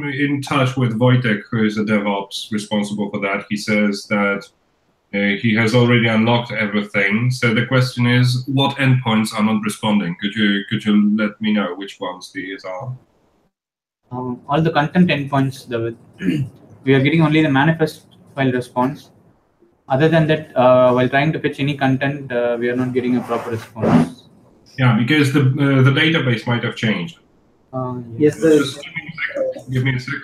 in touch with Wojtek, who is the DevOps responsible for that. He says that he has already unlocked everything. So the question is, what endpoints are not responding? Could you let me know which ones these are? All the content endpoints, we are getting only the manifest file response. Other than that, while trying to fetch any content, we are not getting a proper response. Yeah, because the database might have changed. Yes, Just give me a sec.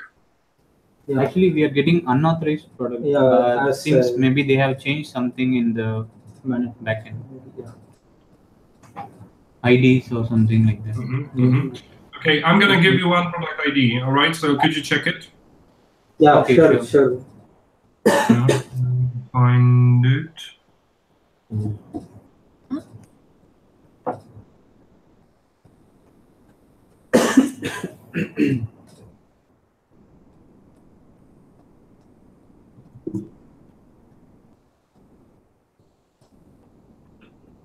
Yeah. Actually, we are getting unauthorized product. Yeah, since maybe they have changed something in the backend. Yeah. IDs or something like that. Okay, I'm gonna give you one product ID. All right, so could you check it? Yeah, okay, sure. Find it.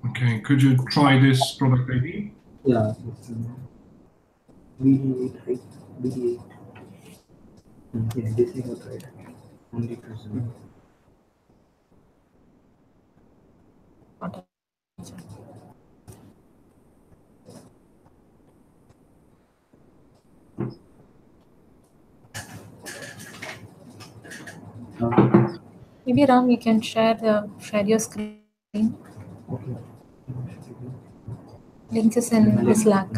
Okay, could you try this product ID? Yeah. BD8, right? BD8. Yeah, this is not right. Only person. Maybe Ram, you can share your screen. Okay. Links is in the Slack.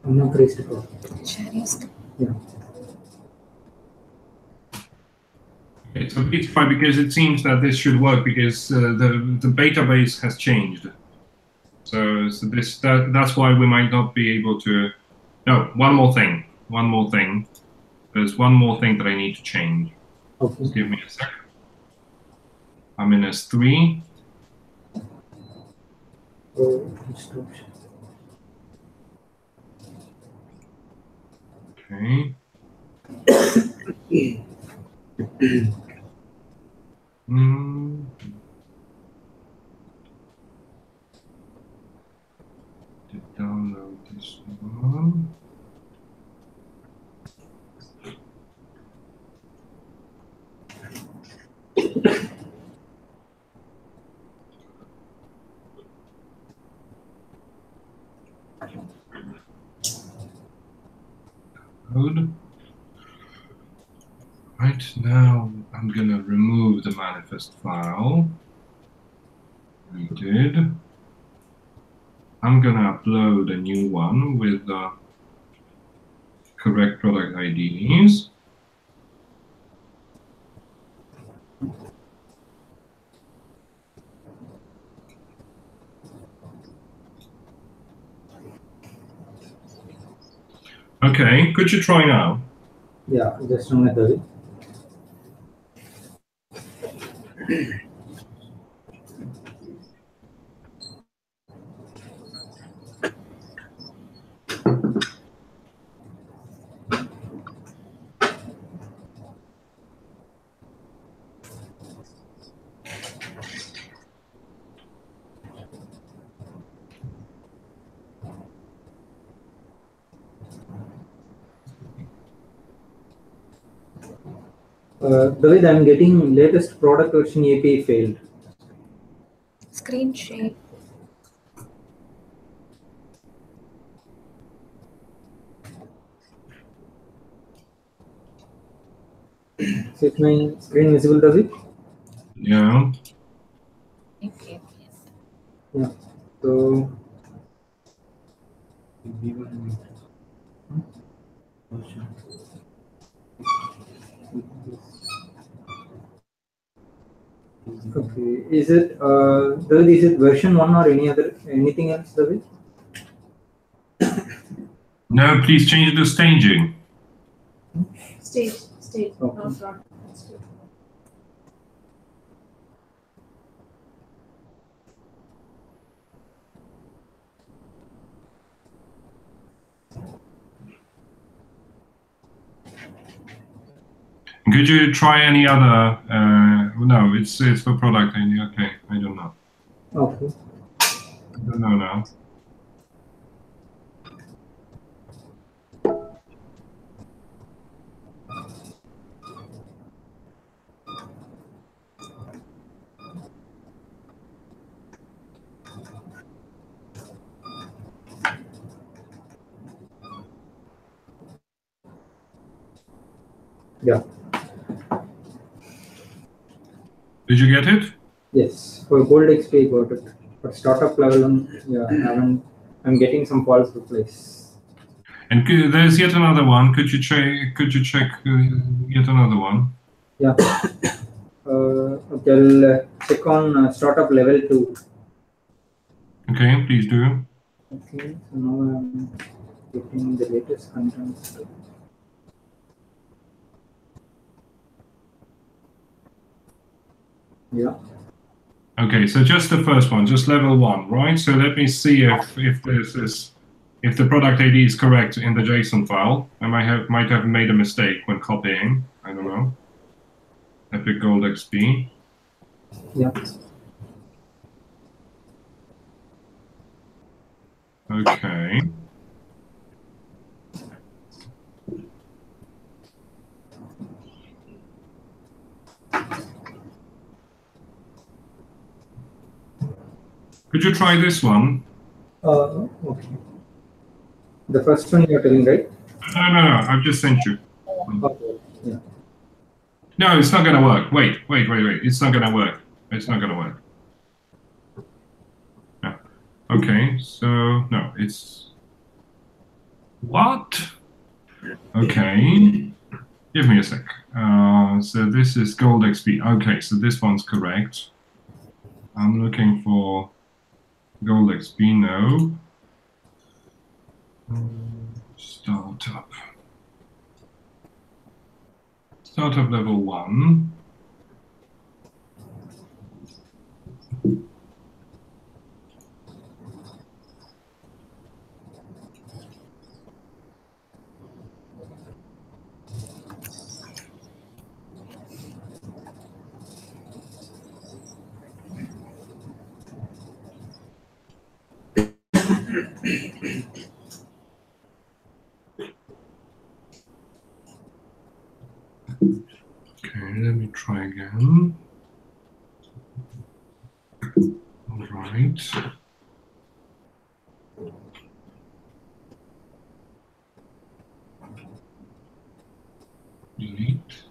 I'm not crazy about Share your screen. Yeah. It's a bit fine because it seems that this should work because the database has changed. So that's why we might not be able to. No, one more thing. There's one more thing that I need to change. Okay. Just give me a sec. I'm in S3. Okay. To download this one. Good. Right now, I'm gonna remove the manifest file. We did. I'm gonna upload a new one with the correct product IDs. Okay, could you try now? Yeah, just a minute. David, I'm getting latest product version API failed. Screen share. So is my screen visible, David? Yeah. Okay. Yeah. So okay, is it David, is it version 1 or anything else, David? No, please change the staging. Stage, Okay. not product. Stage. Could you try any other? No, it's for product ID. Okay, I don't know. Okay. I don't know now. Yeah. Did you get it? Yes. For gold XP, got it. But startup level, yeah, I haven't. I'm getting some false replies. And there's yet another one. Could you check? Could you check yet another one? Yeah. Okay, I'll check on startup level 2. Okay, please do. Okay, so now I'm getting the latest contents. Yeah. Okay, so just the first one, just level 1, right? So let me see if this is if the product ID is correct in the JSON file. I might have made a mistake when copying. I don't know. Epic Gold XP. Yeah. Okay. Could you try this one? Okay. The first one you're telling, right? No. I've just sent you. Okay. Yeah. No, it's not going to work. Wait. It's not going to work. It's not going to work. No. Okay, so no, it's what? Okay, give me a sec. So this is Gold XP. Okay, so this one's correct. I'm looking for Gold XP. No. Startup. Startup level 1. Okay, let me try again. All right. Delete.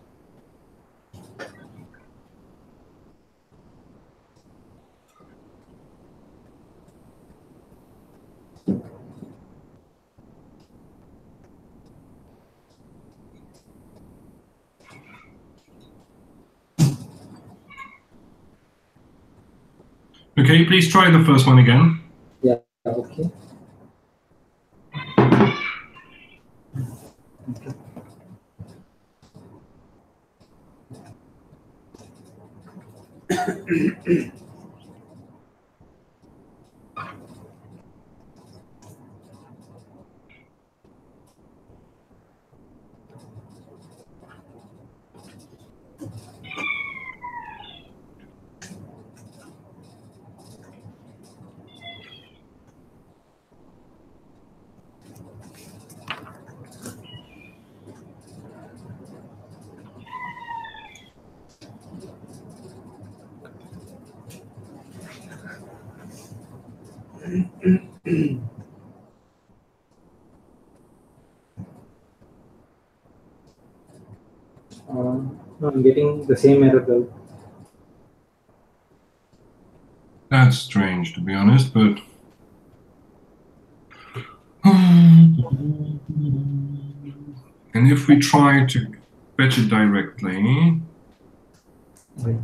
Okay, please try the first one again. Yeah. Okay. No, I'm getting the same error though. That's strange, to be honest, but. And if we try to fetch it directly, Right.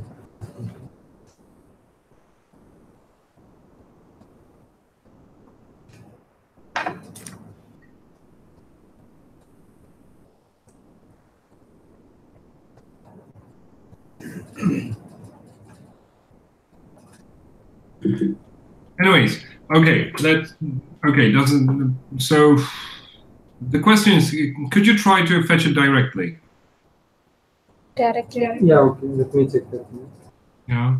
Anyways, okay, doesn't, so the question is, could you try to fetch it directly? Directly. Yeah, okay, let me check that. Yeah.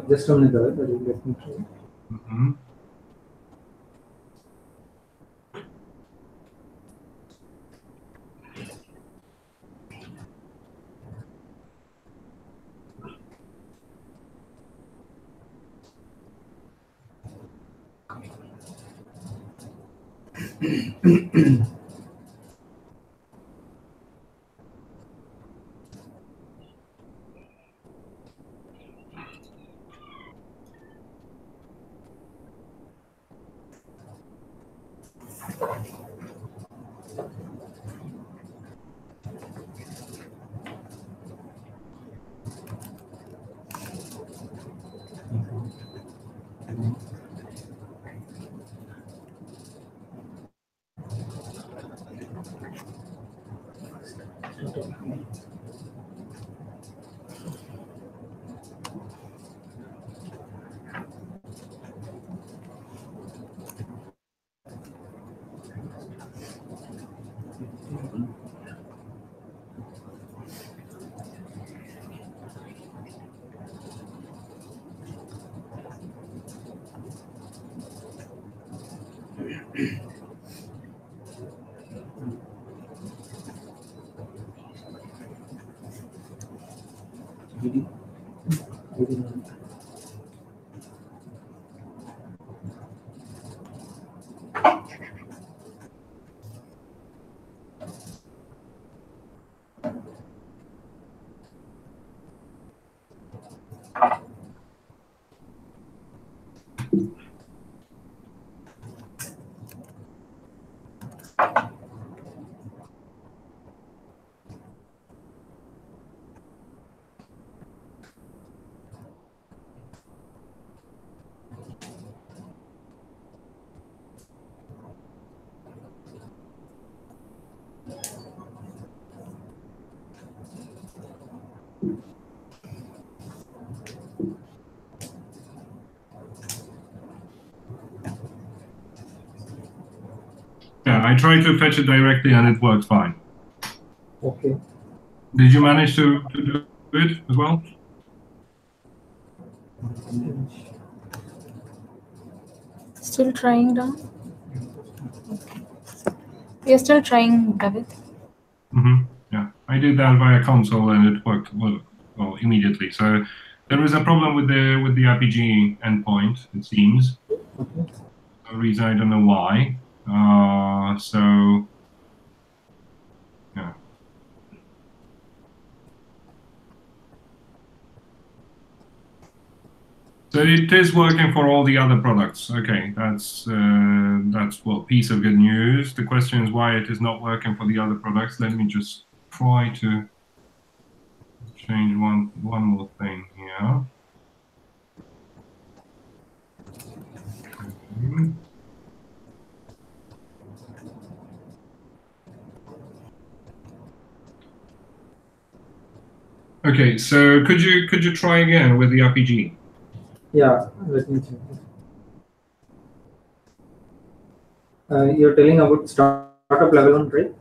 Just a minute, let me try. Mm-hmm. Yeah, I tried to fetch it directly and it worked fine. Okay. Did you manage to do it as well? Still trying down. Okay. We are still trying, David. Mm-hmm. Yeah, I did that via console and it worked well immediately. So there is a problem with the RPG endpoint, it seems. Okay. For some reason, I don't know why. So yeah. So it is working for all the other products. Okay, that's well, piece of good news. The question is why it is not working for the other products. Let me just try to change one more thing here. Okay, so could you try again with the RPG? Yeah, let me check. You're telling about startup level 1, right?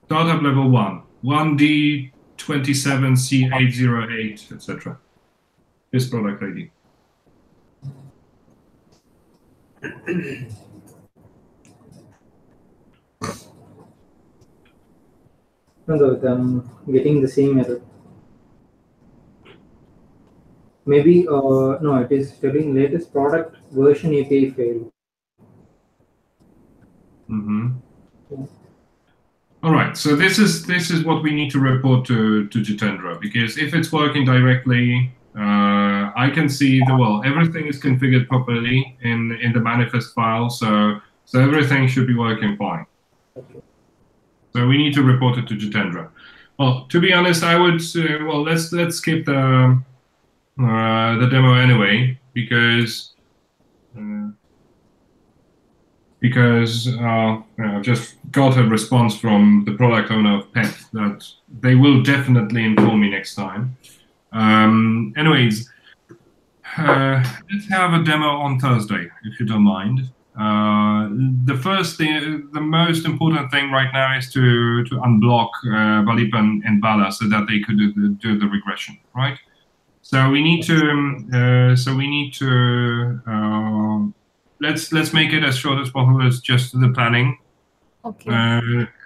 Startup level 1, 1D27C808, etc. This product ID. No, I'm getting the same error. Maybe no, it is telling latest product version API failed. Mm-hmm. Yeah. All right, so this is what we need to report to Jitendra, because if it's working directly, I can see everything is configured properly in the manifest file, so everything should be working fine. Okay. So we need to report it to Jitendra. Well, to be honest, I would well let's skip the demo anyway because I've just got a response from the product owner of PET that they will definitely inform me next time. Anyways, let's have a demo on Thursday, if you don't mind. The most important thing right now is to unblock Valip and Bala so that they could do the regression, right? So we need to. Let's make it as short as possible as just the planning. Okay.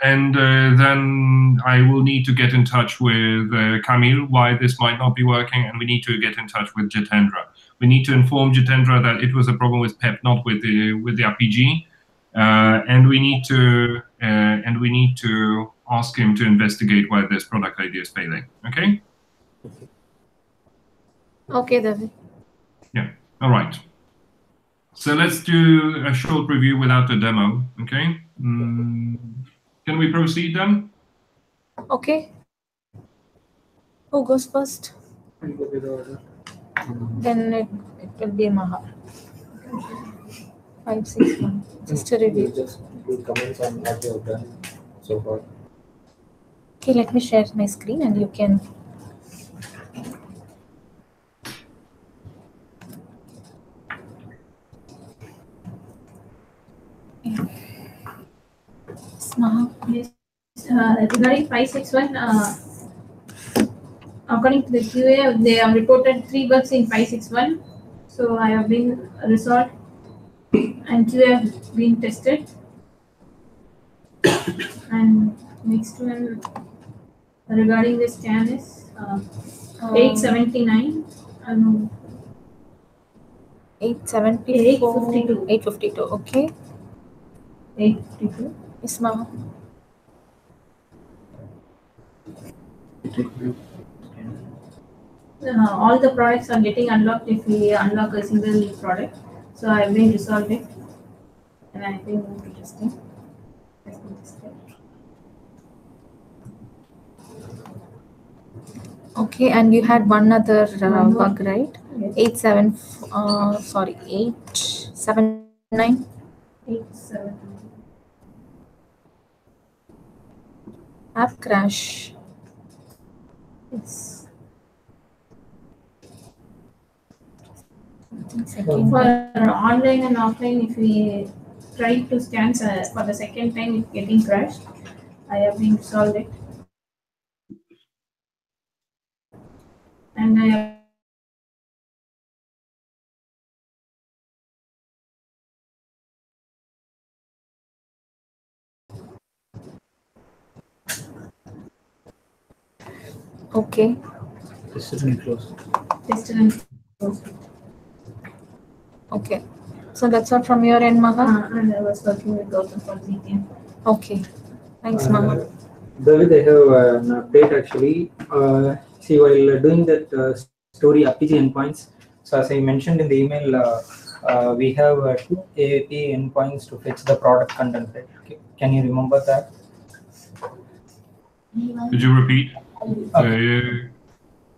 And then I will need to get in touch with Kamil why this might not be working, and we need to get in touch with Jitendra. We need to inform Jitendra that it was a problem with PEP, not with the RPG, and we need to ask him to investigate why this product idea is failing. Okay. Okay, David. Yeah. All right. So let's do a short review without the demo. Okay. Can we proceed then? Okay. Who goes first? And go with the order. Then it will be Maha. 5, 6, 1. Just a You review. just do comments on what you have done so far. Okay, let me share my screen and you can. Maha. Yes. Regarding 561, according to the QA, they have reported 3 bugs in 561. So I have been resolved and QA have been tested. And next one regarding the scan is 879. 874. 852. 852. Okay. 852. Yes, Maha. All the products are getting unlocked if we unlock a single product. So I have been resolved it. And I think interesting. Okay, and you had one other One more. bug, right? Yes. 879. 87. App crash. It's Second. for online and offline. If we try to scan for the second time, it's getting crashed. I have been resolved it. And I have Okay. This is close. tested and closed it. Okay. So that's all from your end, Maha? And I was working with Gautam for GTM. Okay. Thanks, Maha. David, I have an update actually. See, while doing that story RPG endpoints, so as I mentioned in the email, we have 2 AAP endpoints to fetch the product content. Right? Okay. Can you remember that? Could you repeat?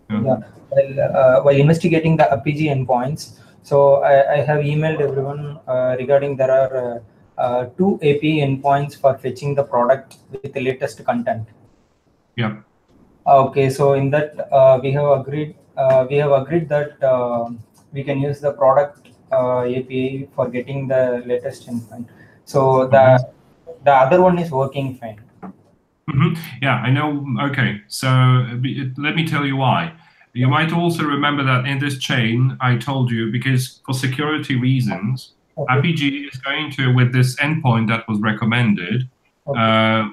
Yeah. While investigating the RPG endpoints, so I have emailed everyone regarding there are 2 API endpoints for fetching the product with the latest content. Yeah. Okay, so in that we have agreed that we can use the product API for getting the latest endpoint. So the other one is working fine. Yeah, I know. Okay, so let me tell you why. You might also remember that in this chain, I told you, because for security reasons, RPG is going to, with this endpoint that was recommended,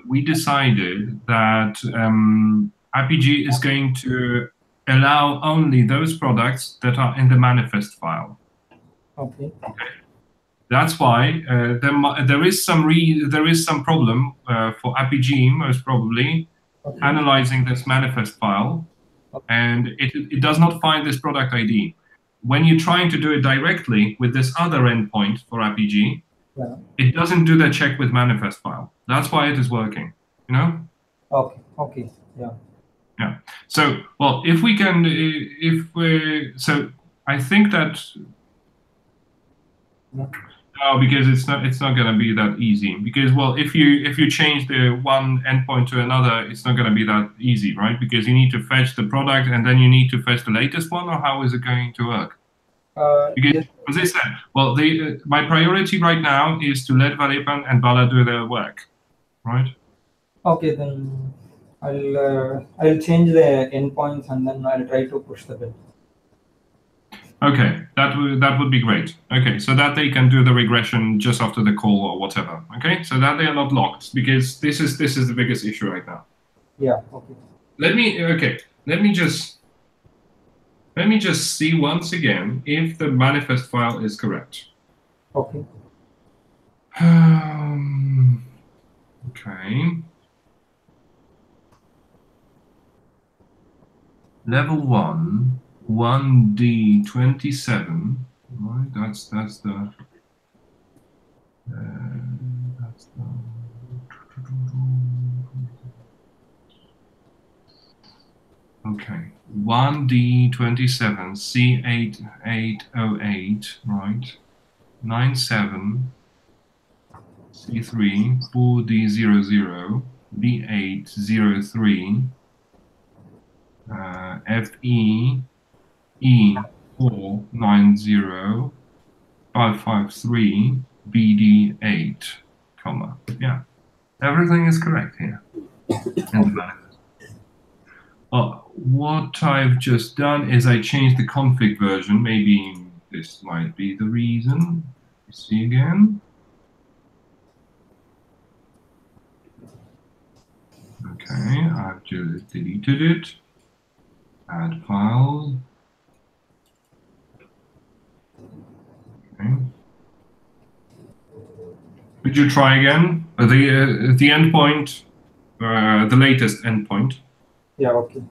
we decided that RPG is going to allow only those products that are in the manifest file. Okay. That's why there is some problem for RPG, most probably, analyzing this manifest file, and it does not find this product ID. When you're trying to do it directly with this other endpoint for RPG, it doesn't do the check with manifest file. That's why it is working. You know? Okay. Yeah. Yeah. So, well, if we can, so I think that no, because it's not going to be that easy. Because, well, if you change the one endpoint to another, it's not going to be that easy, right? Because you need to fetch the product and then you need to fetch the latest one, or how is it going to work? Because, as I said, well, my priority right now is to let Valipan and Bala do their work, right? Okay, then I'll change the endpoints and then I'll try to push the build. Okay, that would be great. Okay, so that they can do the regression just after the call or whatever. Okay, so that they are not locked, because this is the biggest issue right now. Yeah. Okay. Let me just see once again if the manifest file is correct. Okay. Okay. Level 1, 1D27. Right, that's the okay. 1D27 C8808, right? 97 C3 4D00 B803 FE E490 553 BD8, comma. Yeah, everything is correct here. What I've just done is I changed the config version. Maybe this might be the reason. Let's see again. Okay, I've just deleted it. Add file. Okay. Could you try again? The endpoint, the latest endpoint. Yeah. Okay.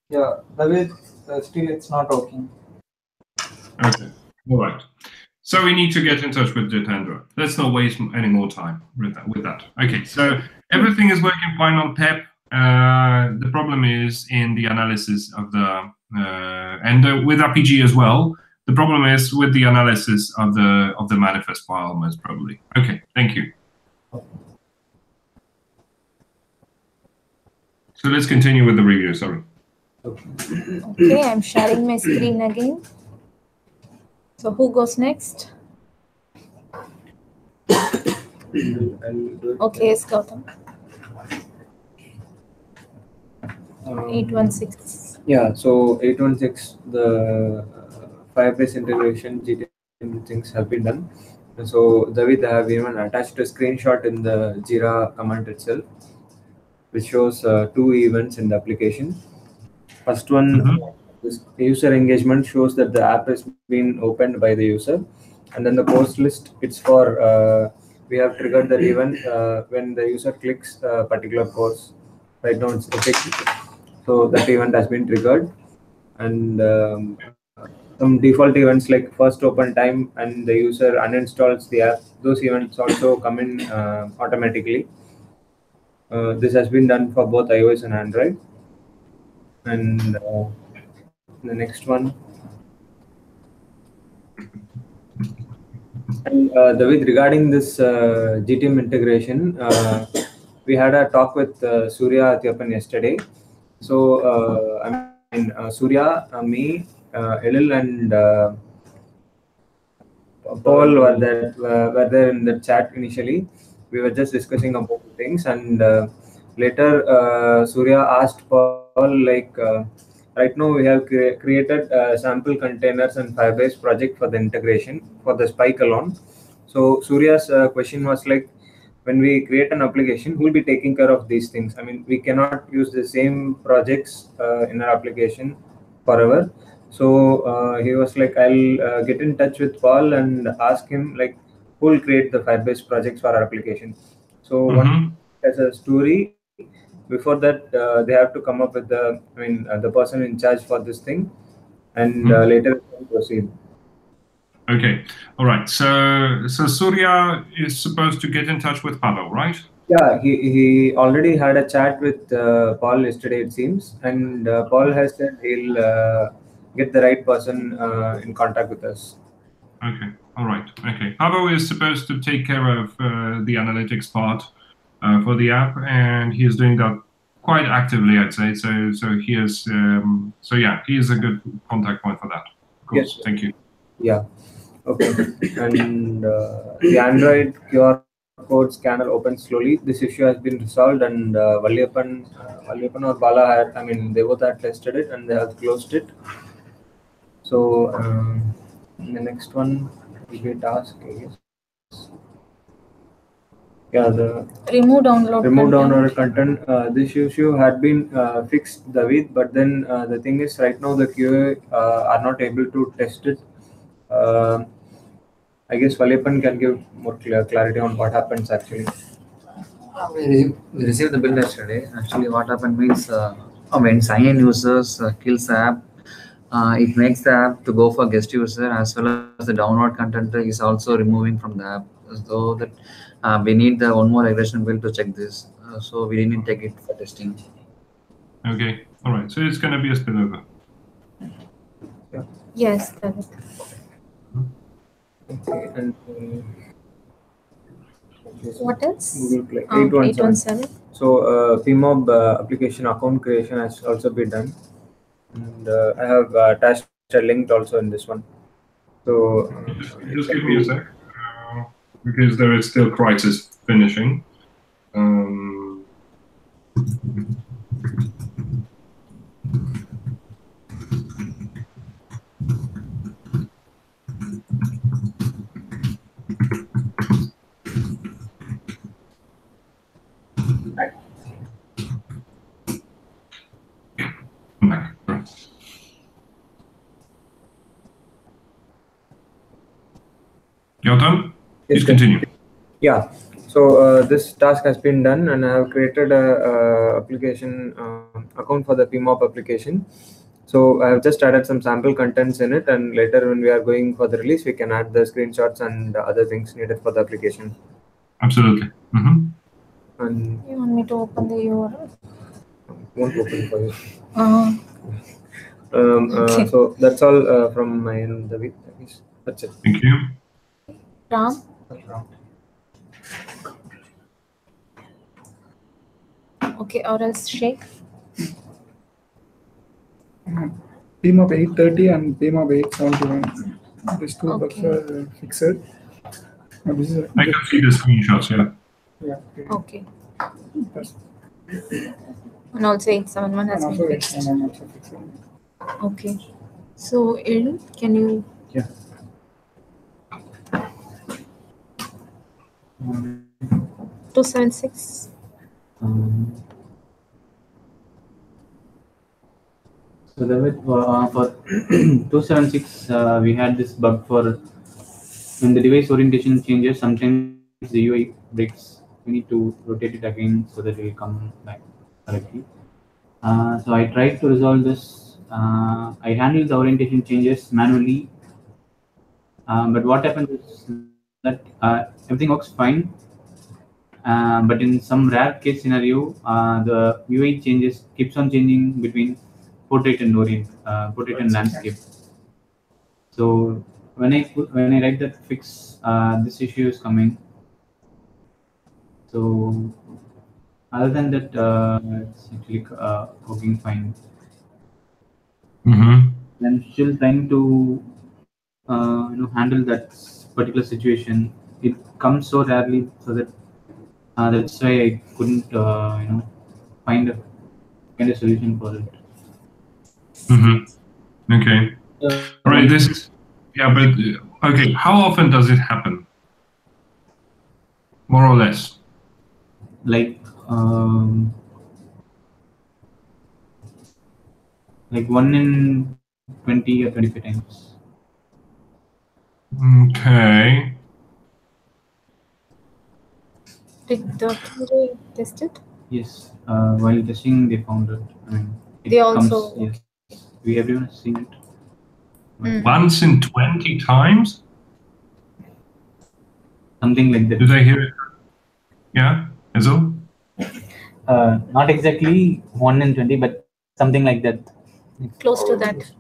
Yeah, David, still it's not working. Okay, all right. So we need to get in touch with Jitendra. Let's not waste any more time with that. Okay, so everything is working fine on PEP. The problem is in the analysis of the and with RPG as well. The problem is with the analysis of the manifest file, most probably. Okay, thank you. So let's continue with the review. Sorry. Okay, I'm sharing my screen again. So who goes next? Okay, Gautam. 816. Yeah, so 816, the Firebase integration GTM things have been done. So David, I have even attached a screenshot in the Jira command itself, which shows 2 events in the application. First one, this user engagement shows that the app has been opened by the user, and then the post list, it's for we have triggered that event when the user clicks a particular course. Right now it's epic, so that event has been triggered, and some default events like first open time and the user uninstalls the app, those events also come in automatically. This has been done for both iOS and Android. And the next one, and David, regarding this GTM integration, we had a talk with Surya Atyapan yesterday. So I'm Surya, me, Elil, and Paul were there in the chat initially. We were just discussing about things, and later Surya asked Paul like, right now we have created sample containers and Firebase project for the integration for the Spike alone. So Surya's question was like, when we create an application, who will be taking care of these things? I mean, we cannot use the same projects in our application forever. So he was like, I'll get in touch with Paul and ask him like who will create the Firebase projects for our application. So one as a story, before that they have to come up with the person in charge for this thing, and later we can proceed. Okay, all right. So Surya is supposed to get in touch with Pavel, right? Yeah, he already had a chat with Paul yesterday, it seems, and Paul has said he'll get the right person in contact with us. Okay, all right. Okay, Pavel is supposed to take care of the analytics part for the app, and he is doing that quite actively, I'd say. So he is. So yeah, he is a good contact point for that. Of course. Yes. Thank you. Yeah. Okay. And the Android QR code scanner opens slowly. This issue has been resolved, and Valliyappan or Bala had, they both had tested it and they have closed it. So the next one will be a task, I guess. Yeah, the Remove download content. This issue had been fixed, David, but then the thing is, right now the QA are not able to test it. I guess Valliyappan can give more clarity on what happens actually. We received the bill yesterday. Actually, what happened means when sign-in users kills the app, it makes the app to go for guest user, as well as the download content is also removing from the app. So that we need the one more regression bill to check this. So we didn't take it for testing. Okay, all right. So it's going to be a spillover. Yeah. Yes, David. Okay, and What else? Google Play 817. So PEMOB application account creation has also been done, and I have attached a link also in this one. So just give me a sec, because there is still crisis finishing. Your turn? Please continue. Yeah. So this task has been done, and I have created a application account for the PEMOB application. So I have just added some sample contents in it, and later when we are going for the release, we can add the screenshots and other things needed for the application. Absolutely. And You want me to open the URL? won't open for you. Okay. So that's all from my end, David. That's it. Thank you. Ram? Okay, or else Sheikh? PEMOB 830 and PEMOB 871. These two bugs are fixed. This is I can see the screenshots, yeah. yeah. Okay. And also 871 has been fixed. 871 also fixed. Okay. So, Erin, can you? Yeah. 276. So David, for 276, we had this bug for when the device orientation changes, sometimes the UI breaks. We need to rotate it again so that it will come back correctly. So I tried to resolve this. I handled the orientation changes manually, but what happens is that everything works fine. But in some rare case scenario, the UI changes keeps on changing between portrait and portrait and landscape. So when I write that fix, this issue is coming. So other than that, it's actually working fine. I'm still trying to handle that particular situation. It comes so rarely, so that that's why I couldn't find a solution for it. Okay. All right. This is but okay. How often does it happen? More or less. Like 1 in 20 or 25 times. Okay. Did Dr. test it? Yes. While testing, they found it. I mean, They also. Yes. Everyone has seen it. Once in 20 times? Something like that. Did I hear it? Yeah, Hazel? Not exactly 1 in 20, but something like that. Close to that.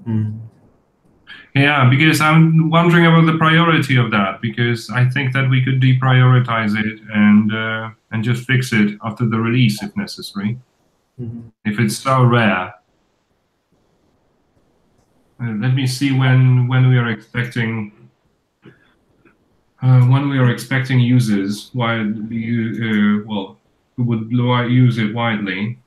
Yeah, because I'm wondering about the priority of that, because I think that we could deprioritize it and just fix it after the release if necessary. If it's so rare. Let me see when we are expecting users who would use it widely.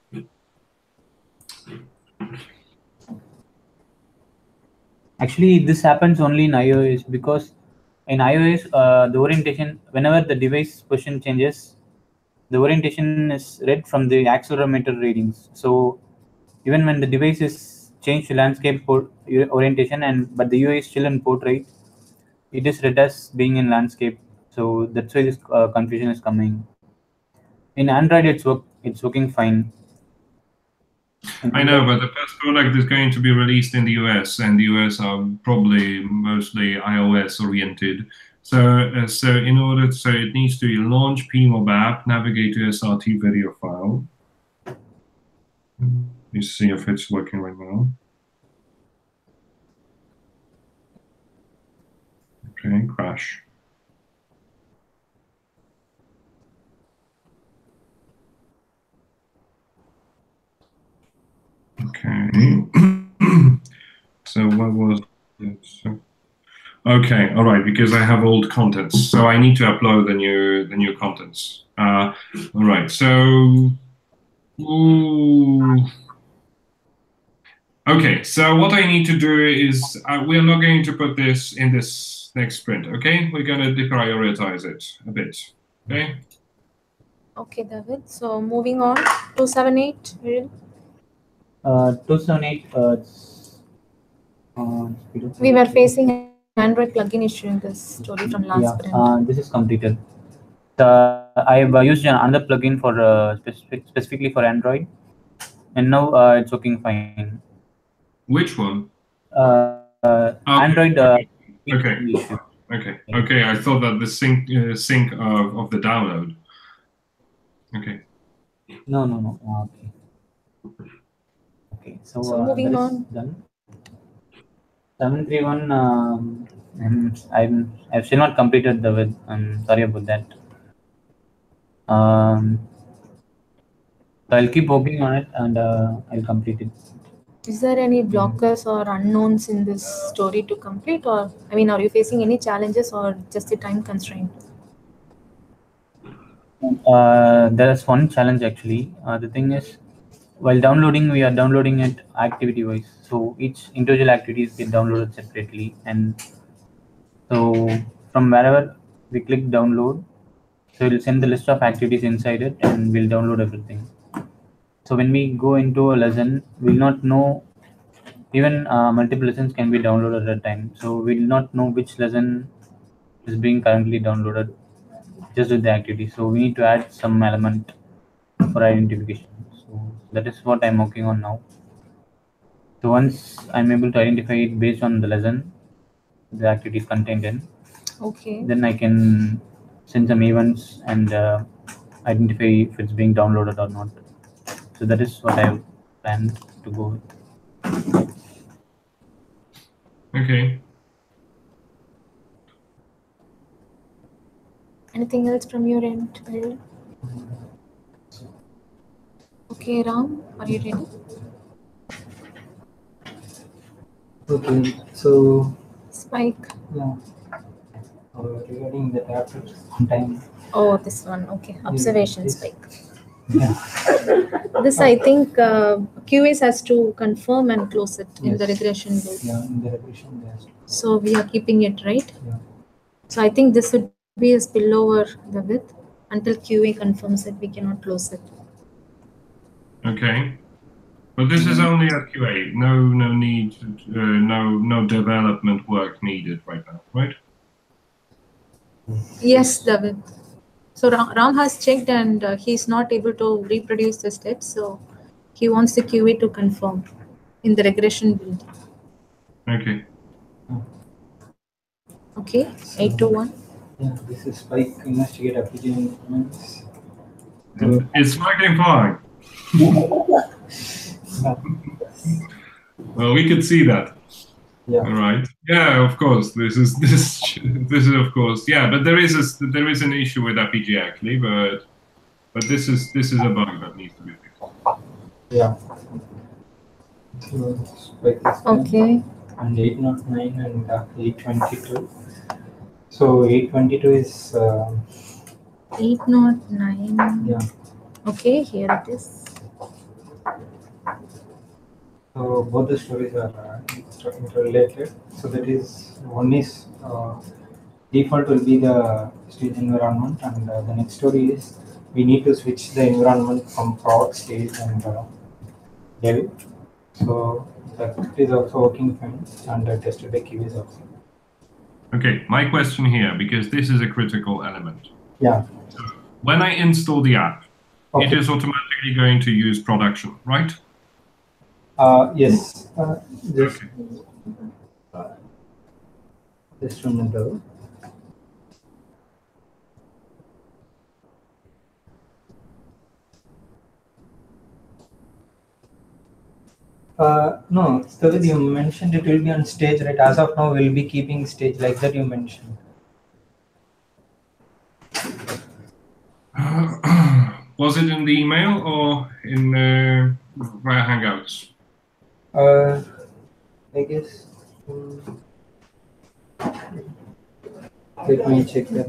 Actually, this happens only in iOS, because in iOS, the orientation, whenever the device position changes, the orientation is read from the accelerometer readings. So even when the device is changed to landscape port orientation, but the UI is still in portrait, it is read as being in landscape. So that's why this confusion is coming. In Android, it's working fine. I know, but the first product is going to be released in the US, and the US are probably mostly iOS oriented. So it needs to launch PEMOB app, navigate to SRT video file. Let me see if it's working right now. Okay, crash. Okay. So what was it? Okay, all right, because I have old contents, so I need to upload the new contents. All right, so okay, so what I need to do is we are not going to put this in this next sprint. Okay, we're going to deprioritize it a bit. Okay. Okay, David. So moving on, 278. 278. We were facing Android plugin issue in this story from last sprint. This is completed. I've used another plugin for specifically for Android, and now it's working fine. Which one? Android. Okay. I thought that the sync of the download. Okay. No. Okay. So moving on. Done. 731. I've still not completed the with. I'm sorry about that. So I'll keep working on it, and I'll complete it. Is there any blockers or unknowns in this story to complete, or I mean, are you facing any challenges or just a time constraint? There is one challenge actually. The thing is, while downloading, we are downloading it activity-wise. So each individual activities get downloaded separately, and so from wherever we click download, so it will send the list of activities inside it, and we'll download everything. So when we go into a lesson, we'll not know. Even multiple lessons can be downloaded at a time. So we'll not know which lesson is being currently downloaded just with the activity. So we need to add some element for identification. So that is what I'm working on now. So once I'm able to identify it based on the lesson, the activity is contained in, then I can send some events and identify if it's being downloaded or not. So that is what I plan to go with. Okay. Anything else from your end? Okay, Ram, are you ready? Okay, so Spike. yeah, regarding the after some time. Oh, this one. Okay. Observation this- spike. Yeah. This I think QS has to confirm and close it in the Yes. regression build. Yeah, in the regression yes. So we are keeping it right. Yeah. So I think this would be a spillover the width until QA confirms it. We cannot close it. Okay. But this is only at QA. No need. No development work needed right now, right? Yes, David. So Ram has checked and he's not able to reproduce the steps. So he wants the QA to confirm in the regression build. Okay. Okay, 821. Yeah, this is Spike investigate application improvements. It's working fine. Well, we could see that. Yeah. All right. Yeah, of course. This is of course. Yeah, but there is an issue with RPG actually, but this is a bug that needs to be fixed. Yeah. So Spike is Okay. and 809 and 822. So 822 is 809. yeah. Okay, here it is. So both the stories are interrelated. So that is one is default will be the stage environment, and the next story is we need to switch the environment from prod stage and dev. So that is also working fine and tested by QAs also. Okay, my question here, because this is a critical element. Yeah. When I install the app, Okay. it is automatically going to use production, right? Yes. Just a minute. No, Stavid, you mentioned it will be on stage, right? As of now, we'll be keeping stage like that you mentioned. Was it in the email or in via Hangouts? I guess. Let me check that.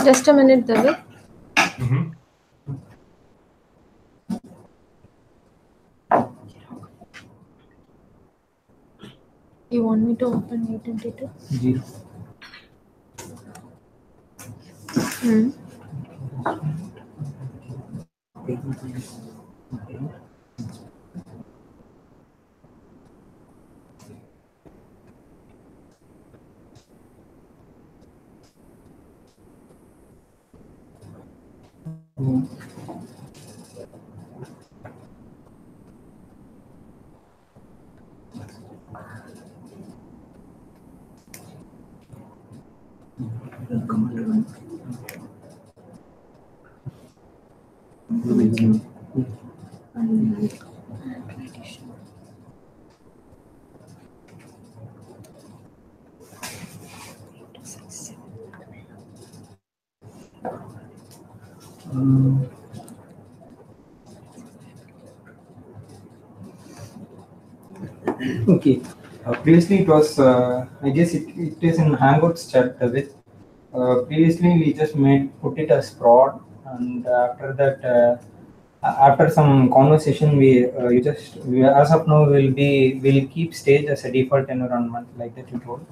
Just a minute, David. Mm-hmm. You want me to open 822? 0. Hmm. Okay. Previously, it was, I guess it is in Hangouts chat with. Previously, we just put it as prod, and after that, after some conversation, we as of now we'll keep stage as a default environment like that you told.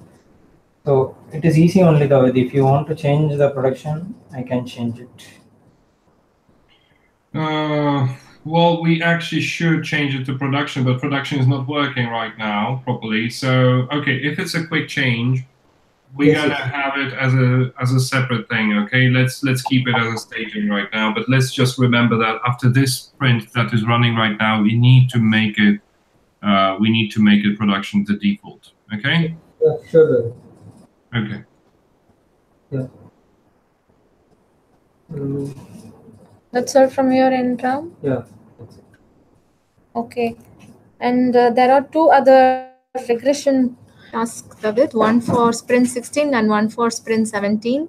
So it is easy only the way. If you want to change the production, I can change it. Well, we actually should change it to production, but production is not working right now properly. So, okay, if it's a quick change, we're Yes, gonna yes. have it as a separate thing. Okay, let's keep it as a staging right now. But let's just remember that after this sprint that is running right now, we need to make it production the default. Okay. Yeah, sure. Okay. Yeah. That's all from your end, Ram? Yeah. Okay. And there are two other regression tasks, David. One for sprint 16 and one for sprint 17.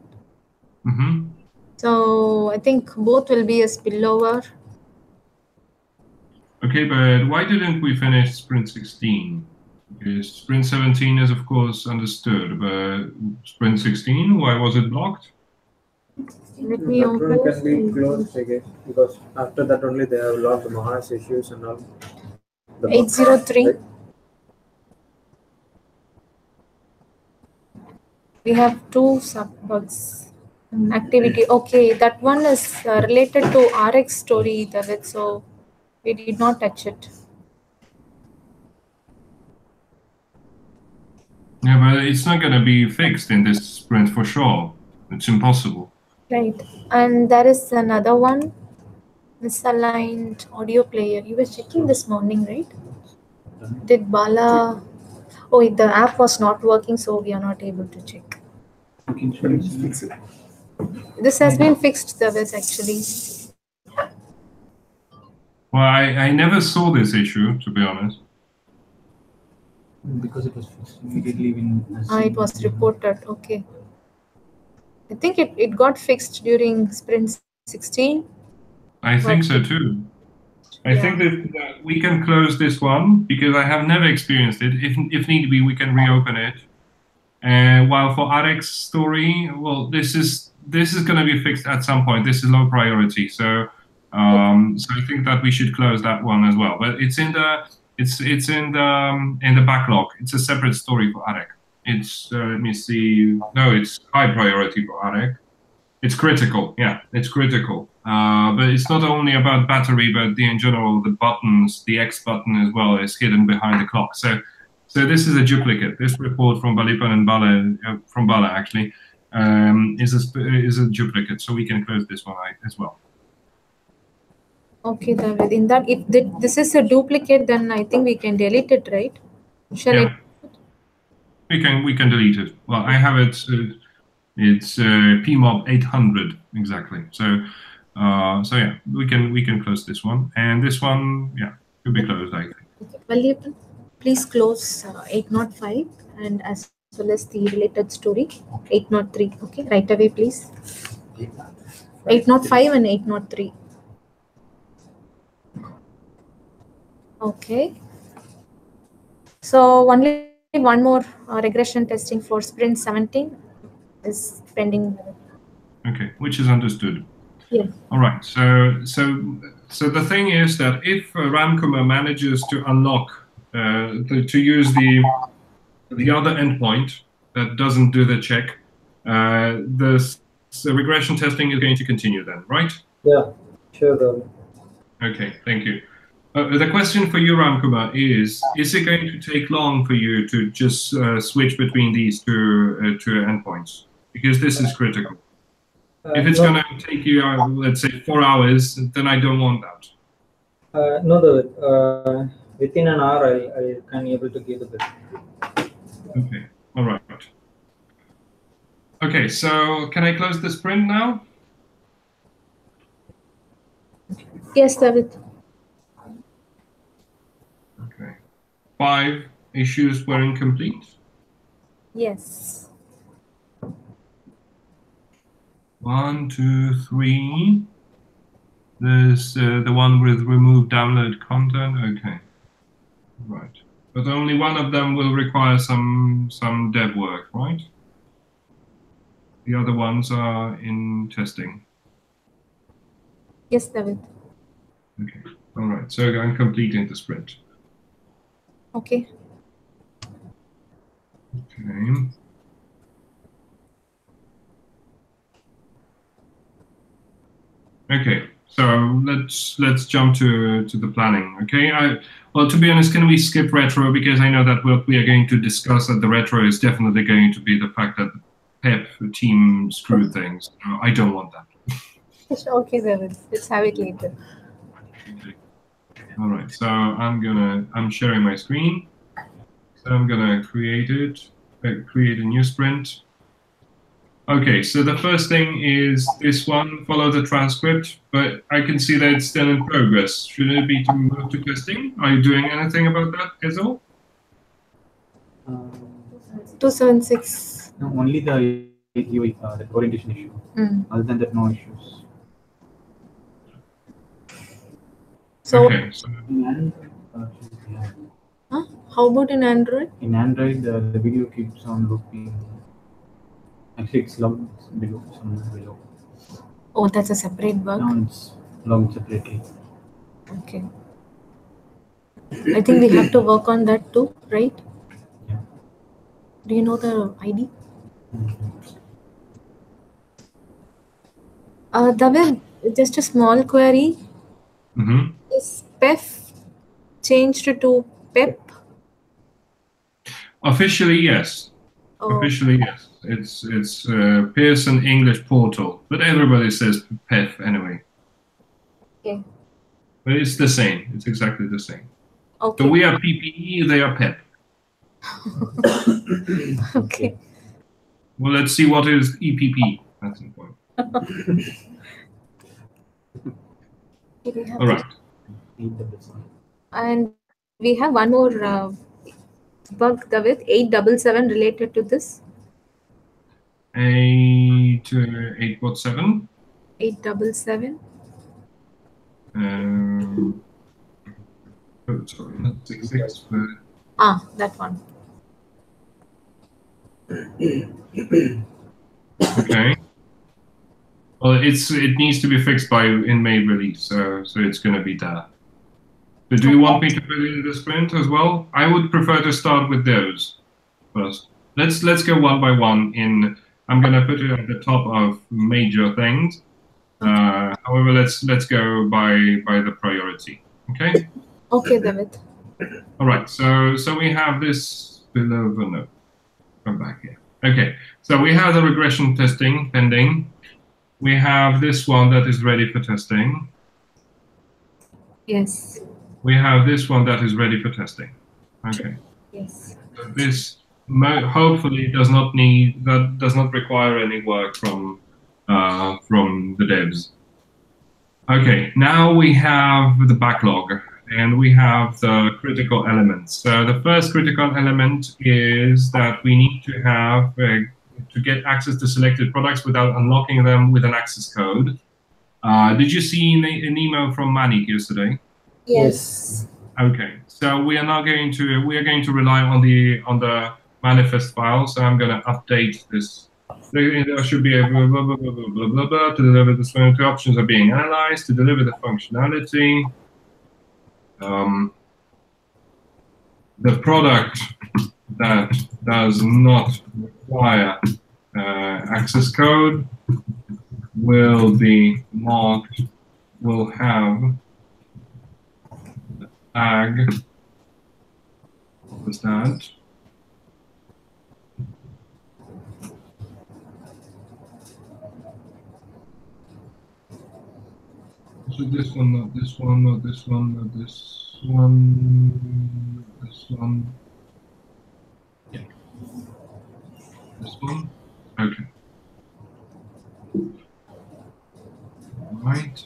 Mm-hmm. So I think both will be a spillover. Okay, but why didn't we finish sprint 16? Because sprint 17 is of course understood, but sprint 16, why was it blocked? Let me That one open. can be closed again because after that only they have logged the Maha's issues and all. The bugs, 803. right? We have two sub-bugs. Activity. Okay, that one is related to RX story, David. So we did not touch it. Yeah, but it's not going to be fixed in this sprint for sure. It's impossible. Right. And there is another one, misaligned audio player. You were checking this morning, right? Did Bala? Oh, the app was not working, so we are not able to check. Fix it. This has been fixed, David, actually. Well, I never saw this issue, to be honest. Because it was fixed immediately when. It was reported. Okay. I think it got fixed during sprint 16. I think so too. I think that we can close this one because I have never experienced it. If need be, we can reopen it. While for RX story, well, this is going to be fixed at some point. This is low priority, so so I think that we should close that one as well. But it's in the backlog. It's a separate story for RX. It's let me see. No, it's high priority for RX. It's critical. Yeah, it's critical. But it's not only about battery, but in general, the buttons, the X button as well is hidden behind the clock. So this is a duplicate. This report from Balipan and Bala, from Bala actually, is a duplicate. So we can close this one as well. Okay, David. In that, if this is a duplicate, then I think we can delete it, right? Shall I? We can delete it. Well, I have it. It's PEMOB 800 exactly. So yeah, we can close this one, and this one, yeah, could be closed, I think. Well, please close 805 and as well as the related story 803. Okay, right away, please. 805 and 803. Okay. So only one more regression testing for sprint 17 is pending. Okay, which is understood. Yes. All right. So the thing is that if Ramkumar manages to unlock to use the other endpoint that doesn't do the check, the regression testing is going to continue then, right? Yeah, sure. Okay, thank you. The question for you, Ramkumar, is it going to take long for you to just switch between these two endpoints? Because this is critical. If it's going to take you, let's say, 4 hours, then I don't want that. No, within an hour, I can be able to give the bill. Okay, all right. Okay, so can I close the sprint now? Yes, David. Okay. 5 issues were incomplete. Yes. 1, 2, 3. There's the one with remove download content. Okay, right. But only one of them will require some dev work, right? The other ones are in testing. Yes, David. Okay, all right. So I'm completing the sprint. Okay. Okay. Okay, so let's jump to the planning. Okay, well, to be honest, can we skip retro, because I know that what we are going to discuss at the retro is definitely going to be the fact that the PEP team screwed things. No, I don't want that. Okay, David. Let's have it later. Okay. All right, so I'm sharing my screen. So I'm gonna create a new sprint. Okay, so the first thing is this one, follow the transcript, but I can see that it's still in progress. Should it be to move to testing? Are you doing anything about that, Ezel? 276. No, only the UI, the orientation issue. Other than that, no issues. So, Okay. So, In Android, yeah. how about in Android? In Android, the video keeps on looping. Actually, it's logged below, somewhere below. Oh, that's a separate bug. Now it's logged separately. Okay. I think we have to work on that too, right? Yeah. Do you know the ID? David, just a small query. mhm. Is PEF changed to PEP? Officially, yes. Oh, Officially, yes. It's Pearson English Portal, but everybody says PEF anyway. okay. But it's the same. It's exactly the same. Okay. So we are PPE, they are PEP. Okay. Well, let's see what is EPP. That's the point. Okay, we have All right. And we have one more bug, David, 877 related to this. 8.7. 877. Oh, sorry, not 66, but That one. okay. Well, it needs to be fixed in May release, so it's going to be there. So do you want me to put it in the sprint as well? I would prefer to start with those first. Let's go one by one. I'm going to put it at the top of major things. However, let's go by the priority. Okay. Okay, David. All right. So we have this below. No, come back here. Okay. So we have the regression testing pending. We have this one that is ready for testing. Yes. We have this one that is ready for testing. Okay. Yes. So this hopefully does not require any work from the devs. Okay. Now we have the backlog and we have the critical elements. So the first critical element is that we need to have to get access to selected products without unlocking them with an access code. Did you see an email from Manik yesterday? Yes. Okay, so we are going to rely on the manifest file. So I'm going to update this. There should be a blah blah blah blah blah blah blah to deliver the two options are being analyzed to deliver the functionality. The product that does not require access code will be marked, will have the tag, what was that? So this one, not this one, not this one, not this one, this one. Yeah. This one? Okay. Right.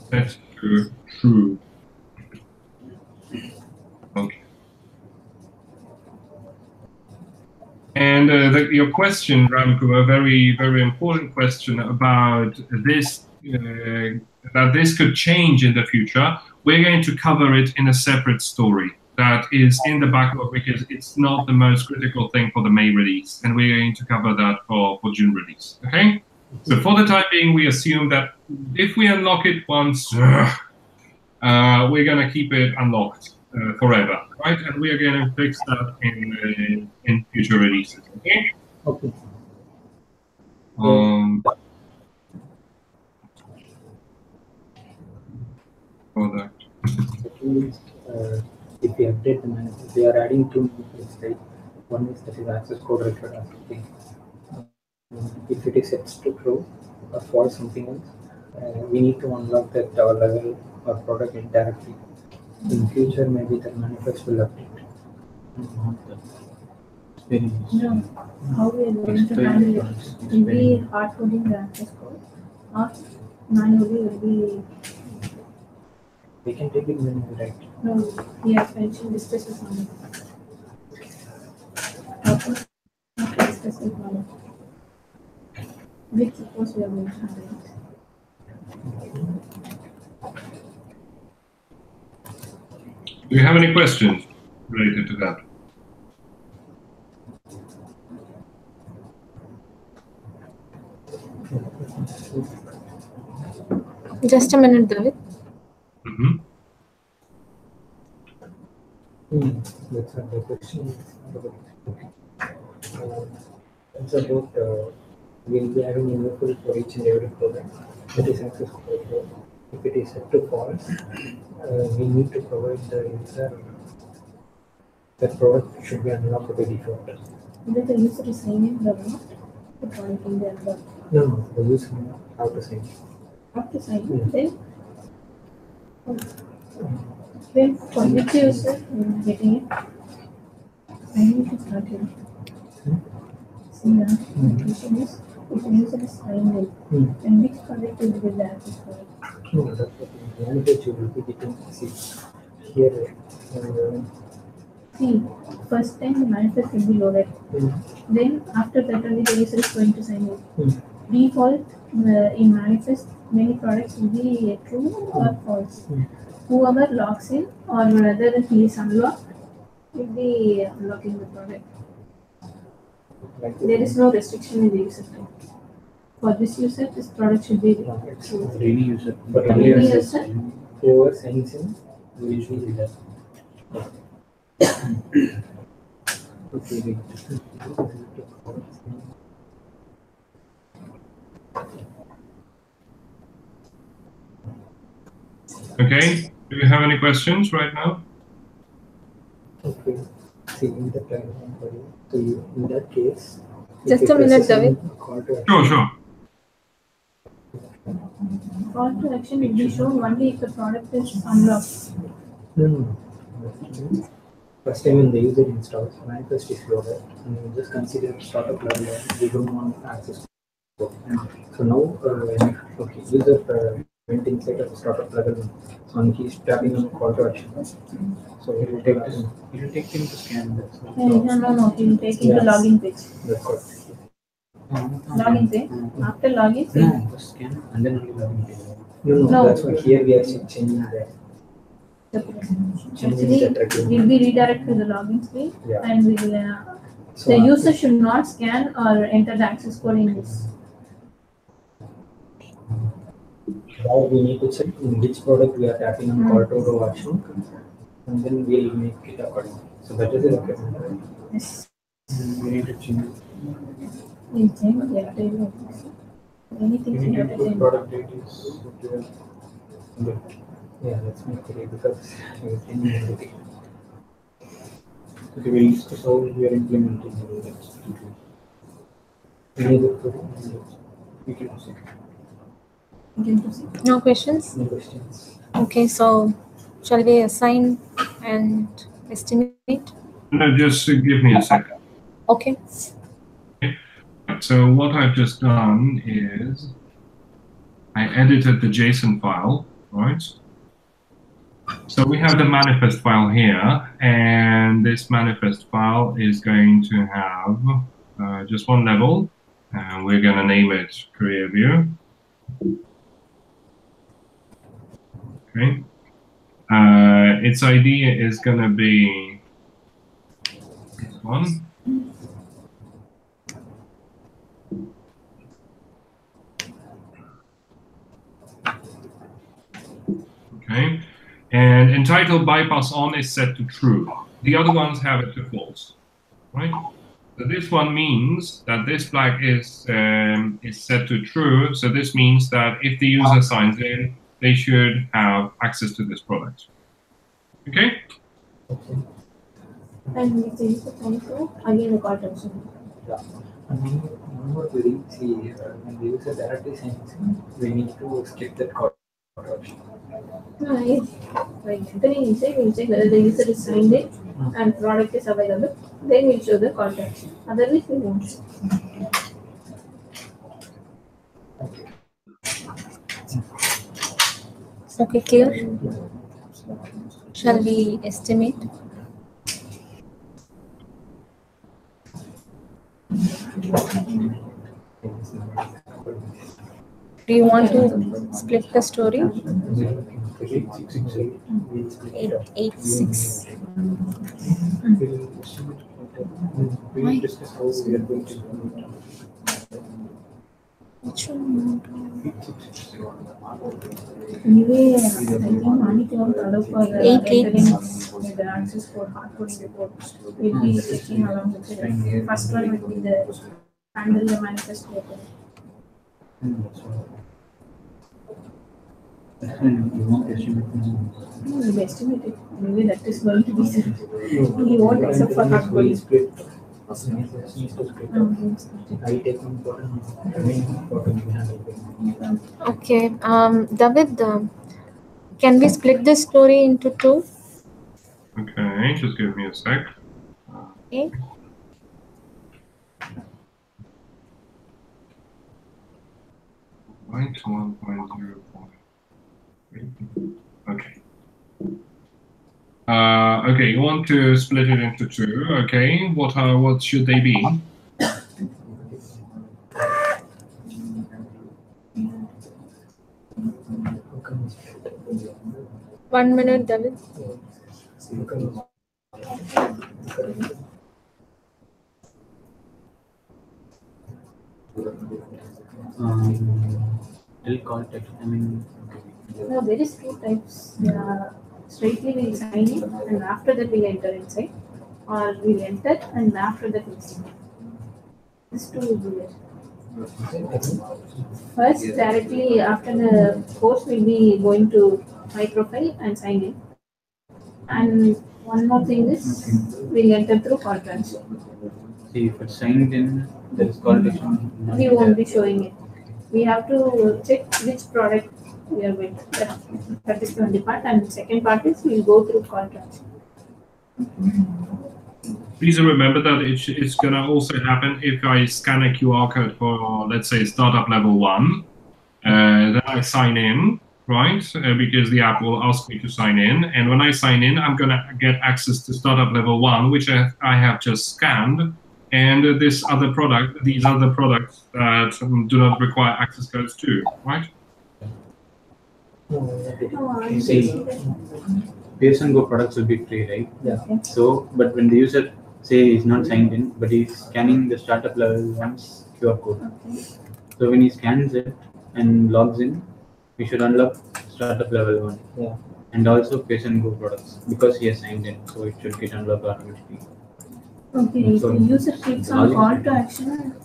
Set to true. Okay. And your question, Ramkumar, a very, very important question about this, that this could change in the future. We're going to cover it in a separate story that is in the backlog because it's not the most critical thing for the May release. And we're going to cover that for June release, okay? So for the time being, we assume that if we unlock it once, we're going to keep it unlocked forever, right? And we are going to fix that in future releases, okay? Okay. Product. If we update the manifest, we are adding two manifests, right? One is that is access code record thing. If it is set to true or false something else, we need to unlock that our level or product indirectly. In future, maybe the manifest will update. No. How we are going to handle it? Will be hard coding the access code or manually will be We can take it manually, right? No, yes, mentioned discuss with one. Okay. Discuss with one. Which suppose we are going to handle it. Do you have any questions related to that? Just a minute, David. Mm-hmm. That's the question. It's about we'll be having a new tool for each and every product that is accessible. If it is set to false, we need to provide the user that product should be unlocked by default. Either the user is signing the what? The product in the unlock. No, the user how to sign. After signing, then for which user you are getting it? I need to start here. See the question is if the user is signed in, then which product will be the access for it? No, that's what the language you will be getting. See here. See, first time the manifest will be loaded. Then after that only the user is going to sign in. Default in manifest many products will be true or false. Whoever logs in or whether he is unlocked will be unlocking the product. There is no restriction in the user type. For this user, this product should be true. Any user. But Any user, whoever signs in will usually do that. Okay. Okay. Do you have any questions right now? Okay. See, in that case. Just a minute, David. Sure. call to action will be shown only if the product is unlocked. No. First time when the user installs, manifest is loaded, and you just consider startup level, we don't want access to it. So now, user went inside of startup level, so he's tapping on call to action. So it will take him to scan that. No, he will take into login page. That's what. Login page. After login page. No, just scan and then only login page. No, that's why here we are changing that. Actually, we'll be redirected to the login screen and we will. So the user should not scan or enter the access code in this. Now we need to check in which product we are tapping on call to action, and then we'll make it accordingly. So that is a requirement. Yes. We need to change. We'll change the anything we have to change. Product date is good. Yeah, let's make it because we can everything. Okay, we'll discuss how we are implementing that. We can proceed. No questions? No questions. Okay, so shall we assign and estimate? No, just give me a second. Okay. So what I've just done is I edited the JSON file, right? So we have the manifest file here, and this manifest file is going to have just one level, and we're going to name it career view. Okay. Its ID is going to be this one. Okay. And entitled bypass on is set to true. The other ones have it to false, right? So this one means that this flag is set to true. So this means that if the user signs in, they should have access to this product. Okay? And if the user signs in, again the call to action. Yeah. And one more query, see, when the user directly signs in, we need to skip that call to action. No, yes. Right. Then we'll check whether the user is signed in and product is available. Then we'll show the call to action. Otherwise, we won't show. Okay, clear? Shall we estimate? Do you want to split the story? 886. Why? Which one? Anyway, I think Manik won't allow for Eight, eight. entering the access for hardcoding reports. We'll be checking along with it. First one will be the handle the manifest later. We'll estimate it. Anyway, that is going to be the he won't accept for hardcoding. Okay. David, can we split this story into two? Okay, just give me a sec. Okay. Right, 1.04. Okay. Okay, you want to split it into two. Okay, what should they be? One minute, David. Till call text. I mean, No, there is two types. Straightly we'll sign in and after that we'll enter inside. Or we'll enter and after that we'll sign in. These two will be there. First, directly after the course, we'll be going to my profile and sign in. And one more thing is, we'll enter through call transfer. see if it's signed in, there is call text. We won't be showing it. We have to check which product we are with. That is the only part. And second part is we'll go through call transfer. Please remember that it's going to also happen if I scan a QR code for, let's say, startup level 1. Then I sign in, right? Because the app will ask me to sign in. And when I sign in, I'm going to get access to startup level 1, which I have just scanned. And these other products that do not require access codes too, right? See, Pearson Go products will be free, right? Yeah. So, but when the user say is not signed in, but he's scanning the startup level one's QR code. Okay. So when he scans it and logs in, we should unlock startup level 1. Yeah. And also Pearson Go products because he has signed in, so it should get unlocked automatically. Okay, if the user clicks on call to action,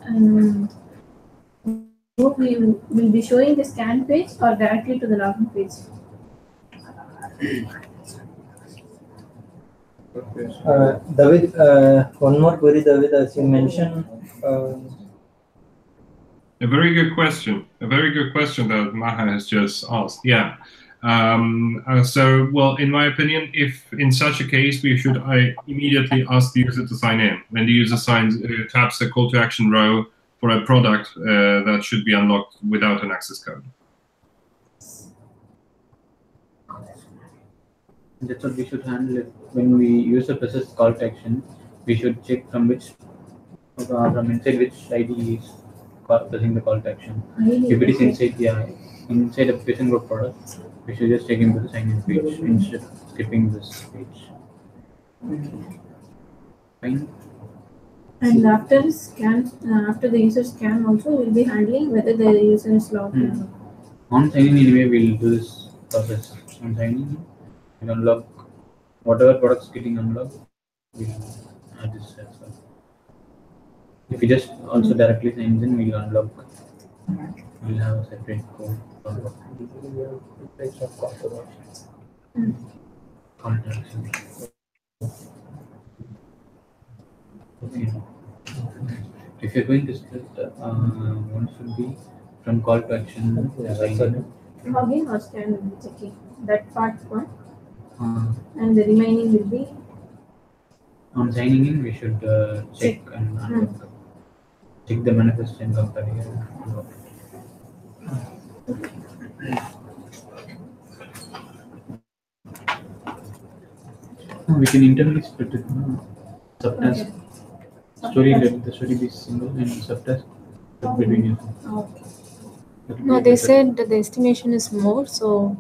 we will be showing the scan page or directly to the login page. David, one more query, David, as you mentioned. A very good question. A very good question that Maha has just asked. Yeah. So, well, in my opinion, if in such a case, we should immediately ask the user to sign in. When the user taps the call to action row for a product that should be unlocked without an access code. That's what we should handle it. When we user presses call to action, we should check from which, from inside which ID is pressing the call to action. If it is inside a Pearson Go product, we should just take him to the sign-in page instead of skipping this page. Fine. And after the user scan also, we'll be handling whether the user is logged in. On signing anyway, we'll do this process. On signing, we'll unlock whatever products getting unlocked. We'll add this as well. If you just also directly signs in, we'll unlock. We'll have a separate code for unlock. Contraction. Okay. If you're going to split, one should be from call to action. Login or scan will be checking. That part one. And the remaining will be on signing in. We should check and unlock. Check the manifest and compare here. We can internally split it. Subtask. Okay. Story, let the story be single and subtask between you. Okay. That will No, be they better. said that the estimation is more, so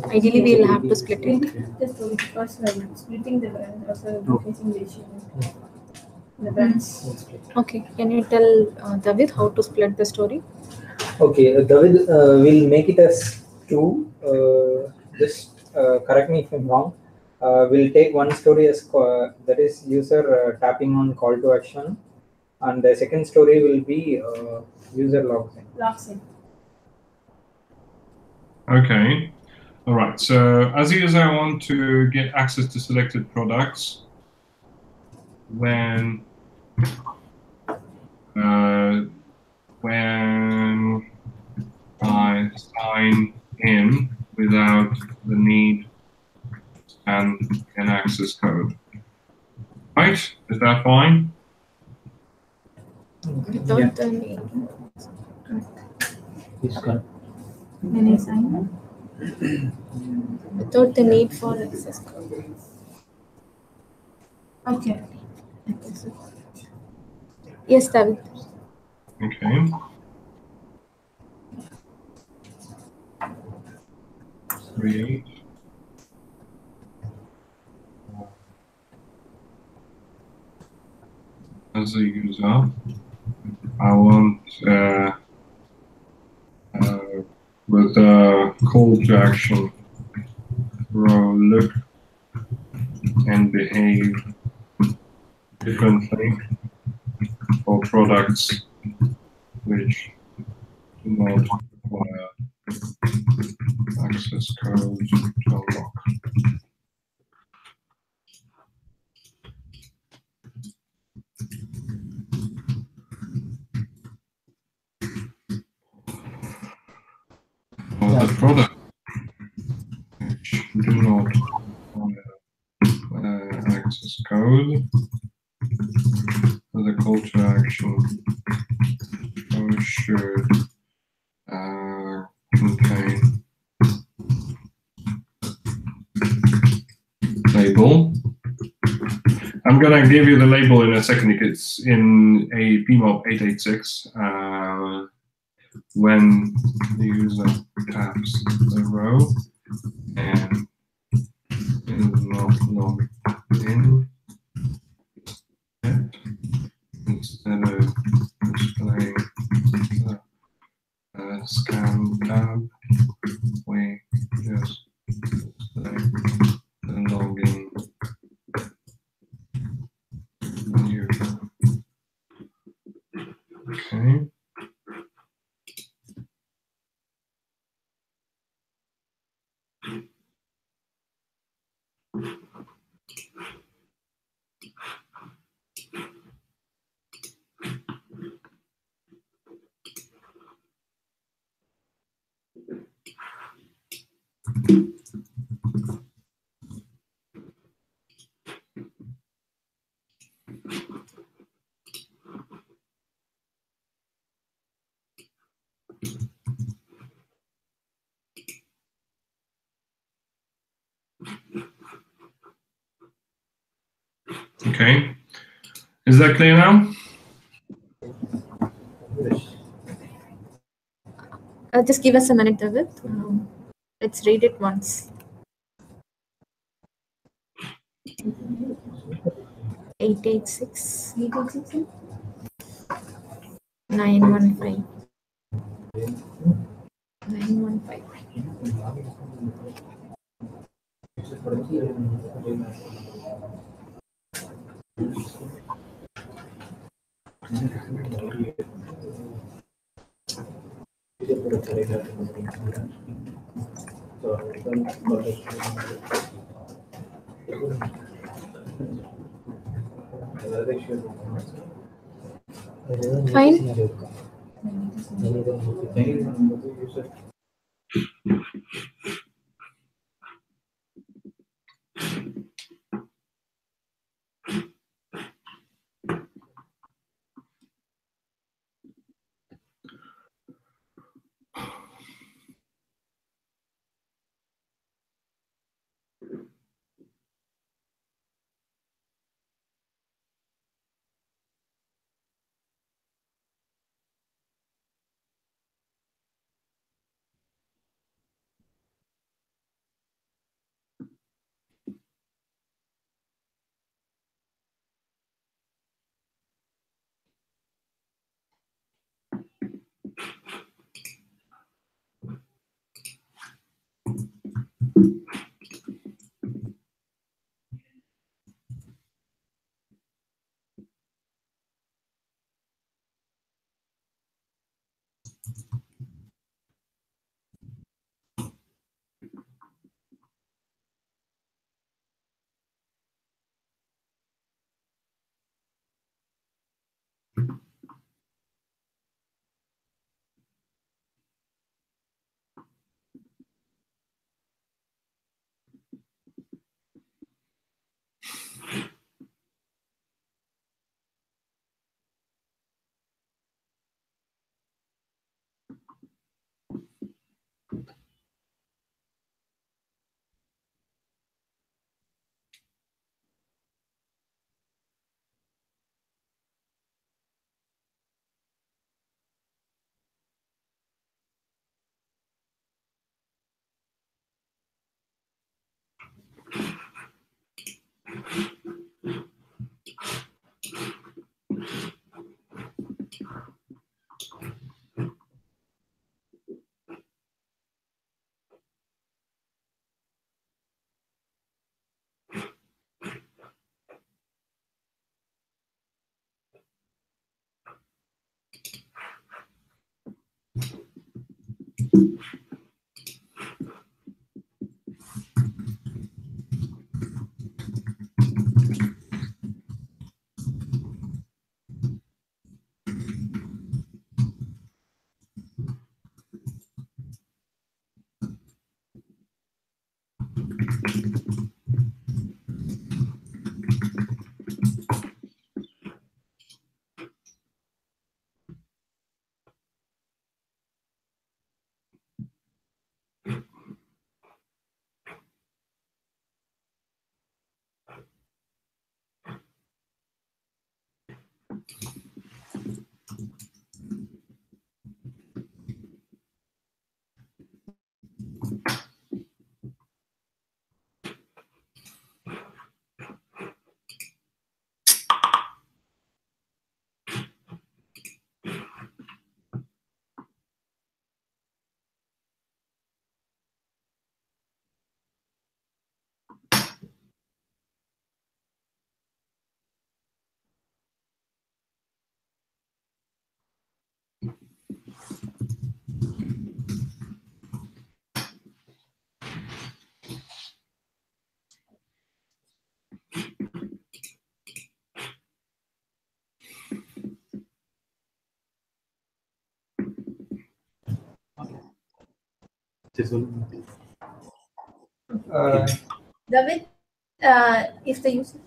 ideally we'll have to split Can it. you flip the story because while splitting the branch also Oh. facing the issue. The branch. Okay, can you tell David how to split the story? Okay, David, we'll make it as two. Just correct me if I'm wrong. We'll take one story as that is user tapping on call to action, and the second story will be user logs in. Locks in. Okay. All right. So as a user, I want to get access to selected products when I sign in without the need and an access code. Right? Is that fine? Without Yeah. the need. It's correct. When I sign in. Without the need for access code. Okay. Yes, David. Okay. Create. As a user, I want with the call to action row look and behave differently for products which do not require access code to unlock. For the product which do not require access code, the call to action should contain label. I'm going to give you the label in a second. It's in a PEMOB-886. When the user taps the row and is not logged in yet, instead of displaying the scan tab, we just display the login menu. Okay. Okay. Is that clear now? Just give us a minute, David. Let's read it once. 886 886. 915 915. Fine. David, if the user,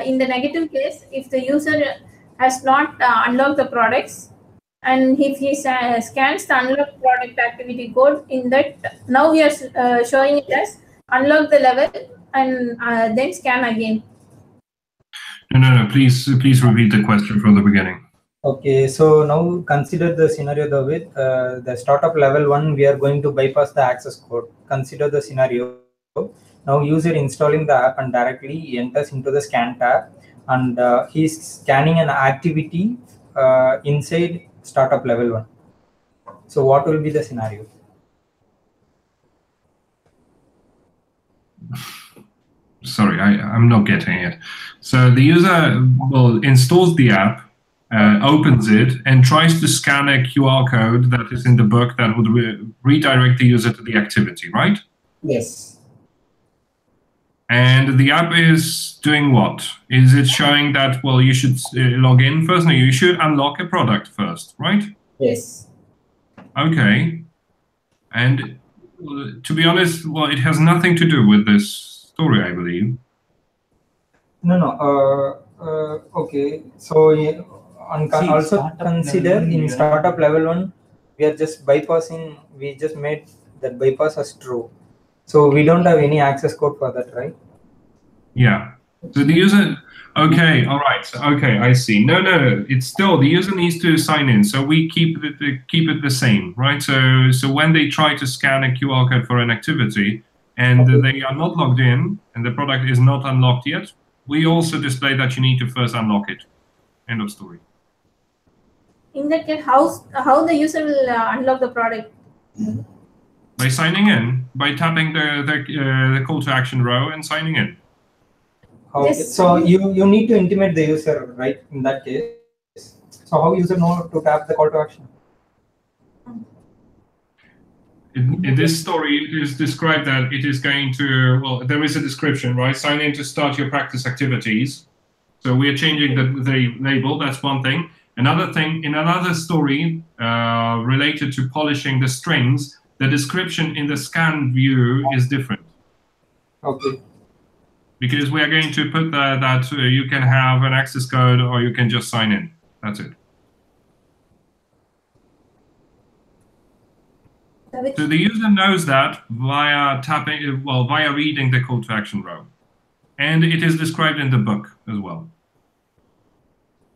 in the negative case, if the user has not unlocked the products, and if he scans the unlock product activity code, in that now we are showing it as unlock the level and then scan again. No. Please repeat the question from the beginning. Okay, so now consider the scenario, David. The startup level 1, we are going to bypass the access code. Consider the scenario. Now user installing the app and directly enters into the scan tab, and he's scanning an activity inside startup level 1. So what will be the scenario? Sorry, I'm not getting it. So the user installs the app, opens it, and tries to scan a QR code that is in the book that would redirect the user to the activity, right? Yes. And the app is doing what? Is it showing that, well, you should log in first? No, you should unlock a product first, right? Yes. Okay. And to be honest, well, it has nothing to do with this story, I believe. No. Okay. So also consider in startup level 1, we are just bypassing. We just made that bypass as true. So we don't have any access code for that, right? Yeah. So the user, okay, all right. Okay, I see. No. It's still the user needs to sign in. So we keep it the same, right? So when they try to scan a QR code for an activity and they are not logged in and the product is not unlocked yet, we also display that you need to first unlock it. End of story. In that case, how the user will unlock the product? By signing in, by tapping the call to action row and signing in. Okay. So you need to intimate the user, right? In that case. So how user know to tap the call to action? In this story, it is described that it is going to, well, there is a description, right? Sign in to start your practice activities. So we are changing the label, that's one thing. Another thing, in another story related to polishing the strings, the description in the scan view is different. Okay. Because we are going to put that you can have an access code or you can just sign in. That's it. So the user knows that via tapping, well, via reading the call to action row. And it is described in the book as well.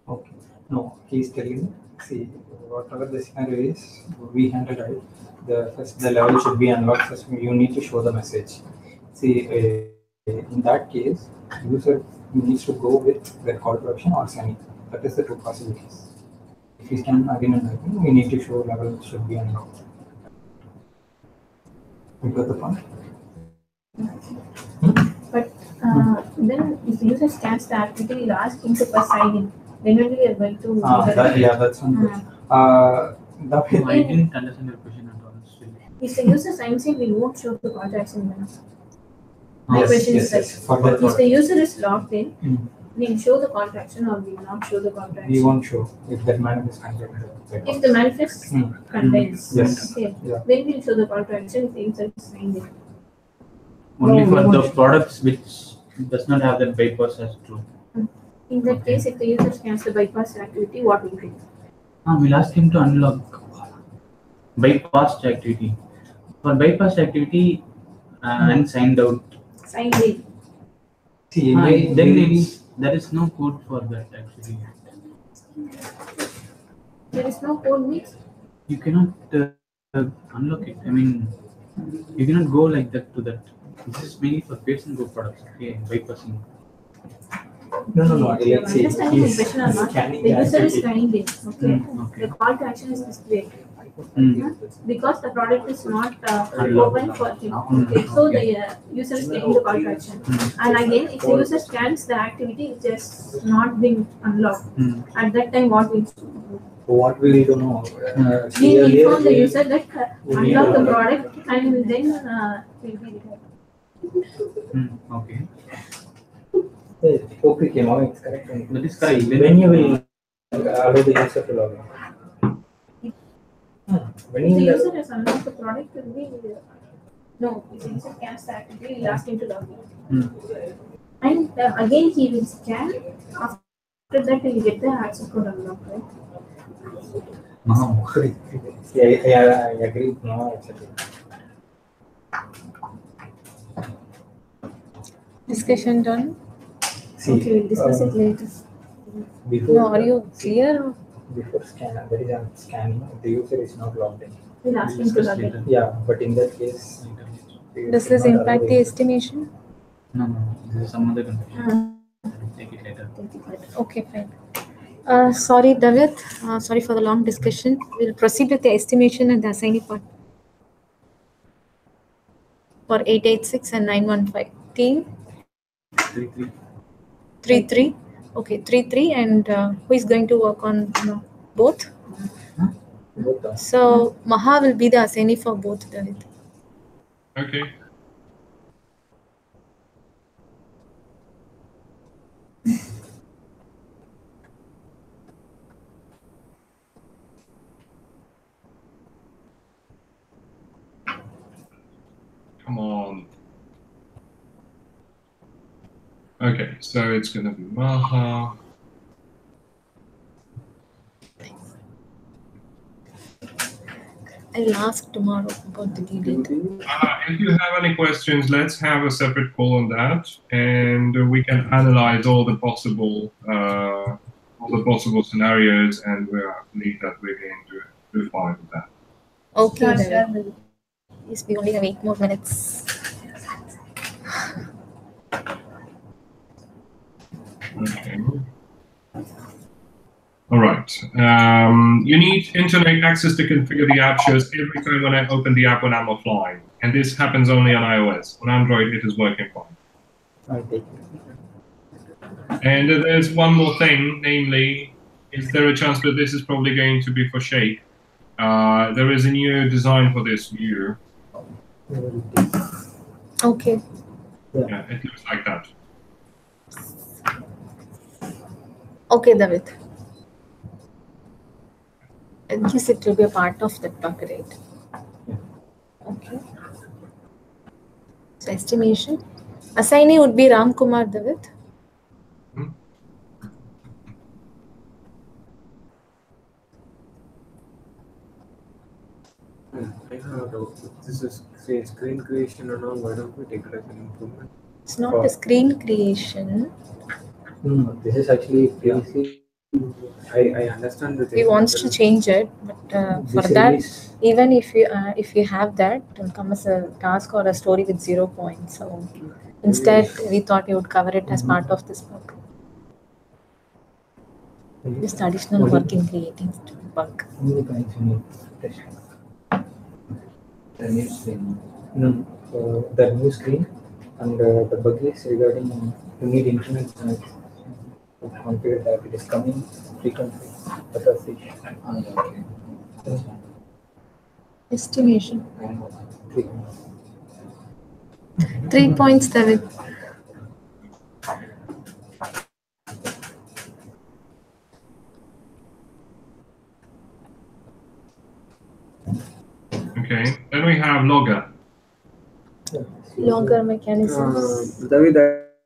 Okay. No, he's telling, see, whatever the scenario is, we handle it. The level should be unlocked first. You need to show the message. See, in that case, user needs to go with the call to action or signing. That is the two possibilities. If we scan again and again, we need to show level should be unlocked. You got the point? But then if the user scans the activity, we'll ask him to first sign in. Then only we are going to. That's one. I didn't understand your question at all. Still. If the user signs in, we won't show the call to action then. My question is that if the user is logged in, we'll show the call to action or we will not show the call to action. We won't show if that manifest contains. If the manifest contains, Yes. okay, Yeah. then we'll show the call to action if the user is signed in. Only for the products which does not have that bypass as true. In that case, if the user scans the bypass activity, what will do? We'll ask him to unlock bypassed activity. For bypassed activity and signed out. Signed in. See, Then there is no code for that actually. There is no code means? You cannot unlock it. I mean, you cannot go like that to that. This is mainly for paste and go products. Okay, bypassing. No. Let's see. Understanding the question or not? The user is signed in. Okay. Okay. The call to action is displayed. Because the product is not open for him. Okay. So the user is getting the call to action. And again, if the user scans the activity, it has not been unlocked. At that time, what will do? What will you know? We inform the user that unlock the product and then will be required. Okay. Okay, PEMOB, it's correct. That is correct. When you will allow the user to log in? When If the you user has unlocked the product, will be no. If the user scans the activity, we'll ask him to log in. And again, he will scan. After that, he will get the access code unlocked, right? I agree. No, it's okay. Discussion done? Okay, we'll discuss it later. Before, No, are you clear? Before scan, there is a scanning. The user is not logged in. We'll ask him to log in. Yeah, but in that case, Does this impact the estimation? No. This is some other confusion. Take it later. Okay, fine. Sorry, David. Sorry for the long discussion. We'll proceed with the estimation and the assignee part for 886 and 915. Team 3-3. Okay, 3-3. And who is going to work on both? So Maha will be the assignee for both, David. Okay. Come on. Okay, so it's going to be Maha. I'll ask tomorrow about the due date. If you have any questions, let's have a separate call on that, and we can analyze all the possible scenarios, and I believe that we're going to do fine with that. Okay, David. Yes, we only have 8 more minutes. Okay. All right. You need internet access to configure the app shows every time when I open the app when I'm offline. And this happens only on iOS. On Android, it is working fine. I'll take it. And there's one more thing, namely, is there a chance that this is probably going to be for Shake? There is a new design for this view. Okay. Yeah, it looks like that. Okay, David. I guess it will be a part of that bug, right? Okay. So estimation. Assignee would be Ram Kumar, David. I have a doubt. This is screen creation and all. Why don't we take it as an improvement? It's not a screen creation. No, this is actually previously. I understand the thing. He wants to change it, but for that, even if you have that, it will come as a task or a story with 0 points. So instead, we thought you would cover it as part of this book. Just additional work in creating bug. The new screen. No, the new screen and the bug is regarding you need internet connect to configure that it is coming frequently. Estimation. 3 points, David. Okay, then we have Logger. Logger mechanisms. David,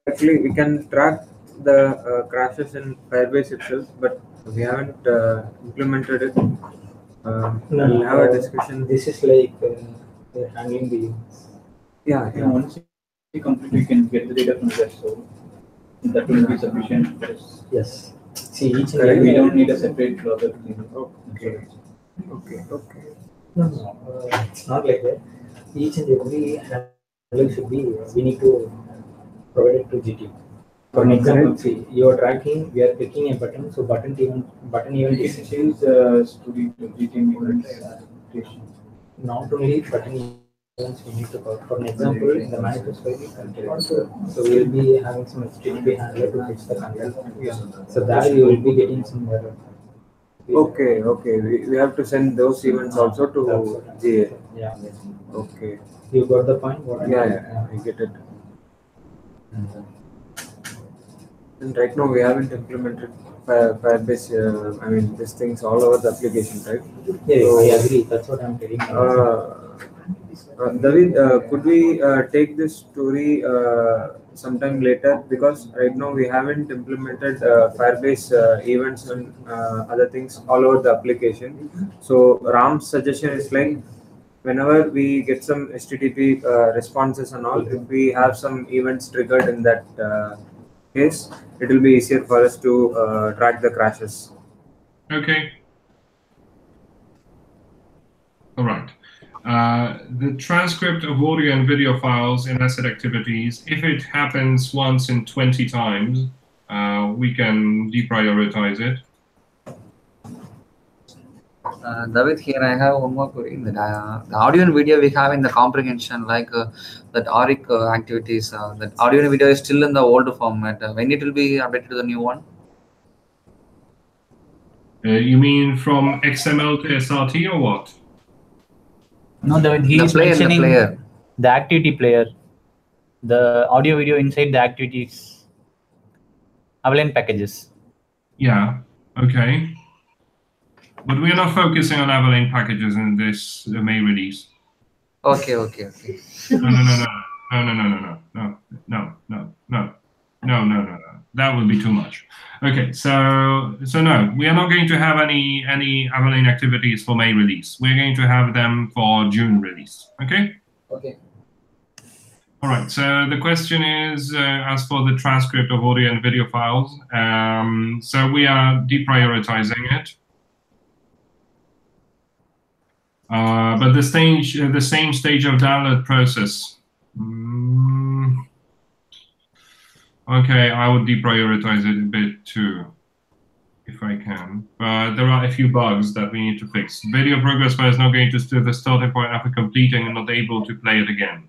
actually, we can track the crashes in Firebase itself, but we haven't implemented it. We'll have a discussion. This is like handling the Yeah. Once you complete, you can get the data from there, so that will be sufficient. Yes. See, each and We every don't need a separate logger. Okay. No, it's not like that. Each and every handle should be, we need to provide it to GT. For an example, see, you are tracking, we are clicking a button, so button event You can change the story to GT creation. not only button events we need to cover. For an example, in the manifest file, so we will be having some HTTP handler to fetch the content. So there you will be getting some error. Okay. We have to send those events also to GA. Yeah. Okay. You got the point? Yeah, I get it. And right now we haven't implemented Firebase. I mean, these things all over the application, right? Yeah, So, I agree. That's what I'm telling you. David, could we take this story sometime later? Because right now we haven't implemented Firebase events and other things all over the application. So Ram's suggestion is like, whenever we get some HTTP responses and all, if we have some events triggered in that case, it will be easier for us to track the crashes. Okay. All right. The transcript of audio and video files in asset activities, if it happens once in 20 times, we can deprioritize it. David, here I have one more query. That the audio and video we have in the comprehension, like that AURIC activities, that audio and video is still in the old format. When it will be updated to the new one? You mean from XML to SRT or what? No, David, he is mentioning the activity player, the audio video inside the activities avalanche packages. Yeah, okay. But we're not focusing on avalanche packages in this May release. Okay. No. That would be too much. Okay, so no, we are not going to have any avalanche activities for May release. We're going to have them for June release. Okay. Okay. All right. So the question is, as for the transcript of audio and video files, so we are deprioritizing it. But the same stage of download process. Okay, I would deprioritize it a bit too. if I can. But there are a few bugs that we need to fix. Video progress bar is not going to the starting point after completing and not able to play it again.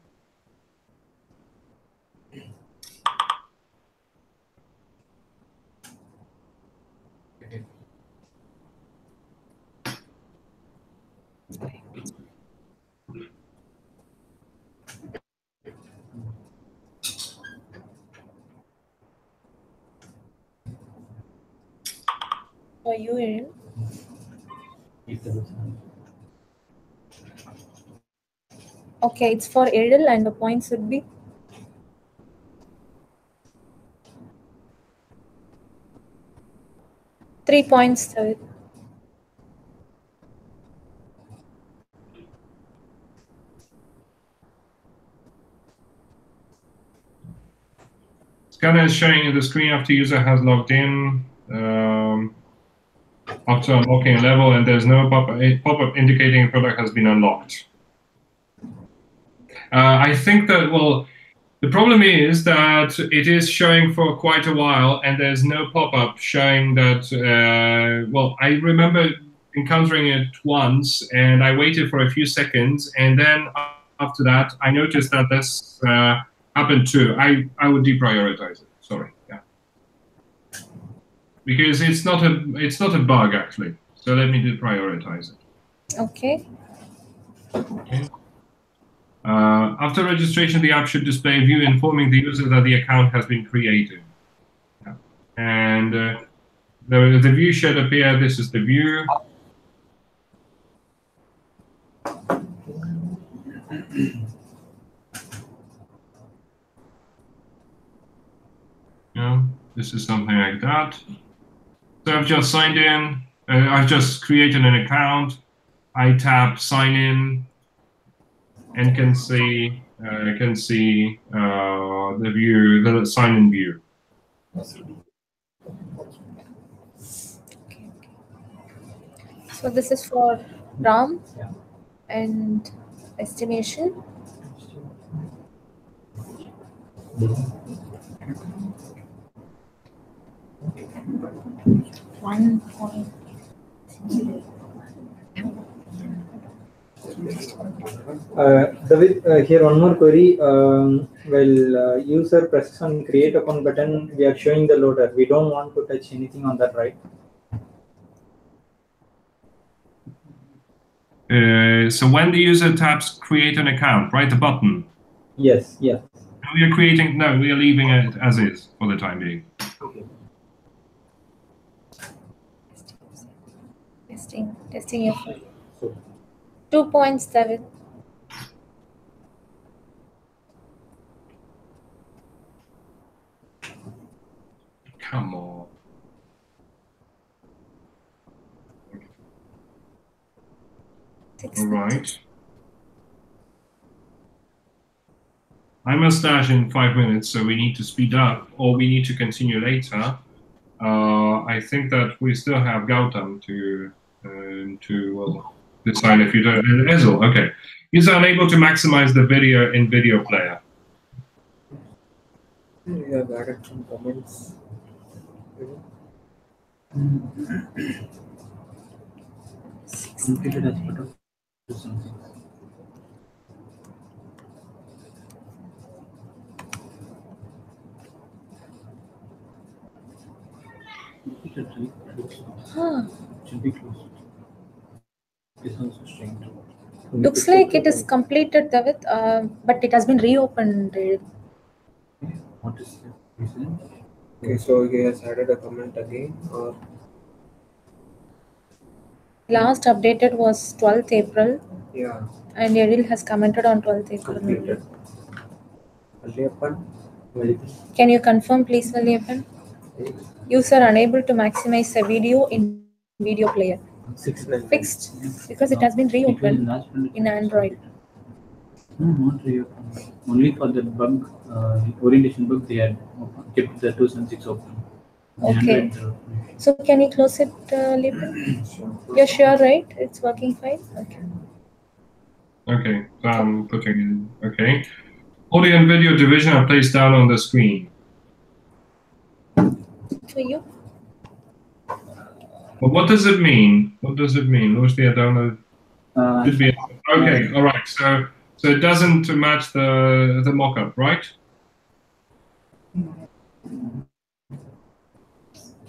For you, Ariel? Okay, it's for Ariel, and the points would be 3 points. Scanner is showing in the screen after user has logged in. After unlocking a level, and there's no pop-up indicating a product has been unlocked. I think that, well, the problem is that it is showing for quite a while, and there's no pop-up showing that, well, I remember encountering it once, and I waited for a few seconds, and then after that, I noticed that this happened too. I would deprioritize it, sorry, yeah. Because it's not a bug actually. So let me deprioritize it. Okay. Okay. After registration, the app should display a view informing the user that the account has been created. Yeah. And the view should appear. This is the view. Yeah, this is something like that. So I've just signed in. I've just created an account. I tap sign in, and can see the view, the sign in view. So this is for RAM and estimation. One point. David, here one more query. While user presses on create account button, we are showing the loader. We don't want to touch anything on that, right? So when the user taps create an account, right, the button. Yes, yeah. We are creating, no, we are leaving it as is for the time being. Okay. Testing your phone. 2 points, David. Come on. All right. I must dash in 5 minutes, so we need to speed up, or we need to continue later. I think that we still have Gautam to decide if you don't. Ezel, okay. User unable to maximize the video in video player. We have added some comments. Completed as part of something. Should be closed. This also strained. Looks like it is completed, David, but it has been reopened. What is the reason? Okay, so he has added a comment again, or Last updated was 12th April, yeah, and Ariel has commented on 12th April. completed. Valliyappan? Can you confirm, please, Valliyappan? User unable to maximize the video in video player. 699. Fixed because it has been reopened in Android. No, not reopened. Only for the bug, orientation bug, they had kept the 276 open. Okay. Android, So can you close it, Lipan? You're sure, right? It's working fine? Okay. Okay, so I'm putting in, okay. Audio and video division are placed down on the screen. For you? Well, what does it mean? What does it mean? Lucia, download. Should be okay. All right. So it doesn't match the mockup, right?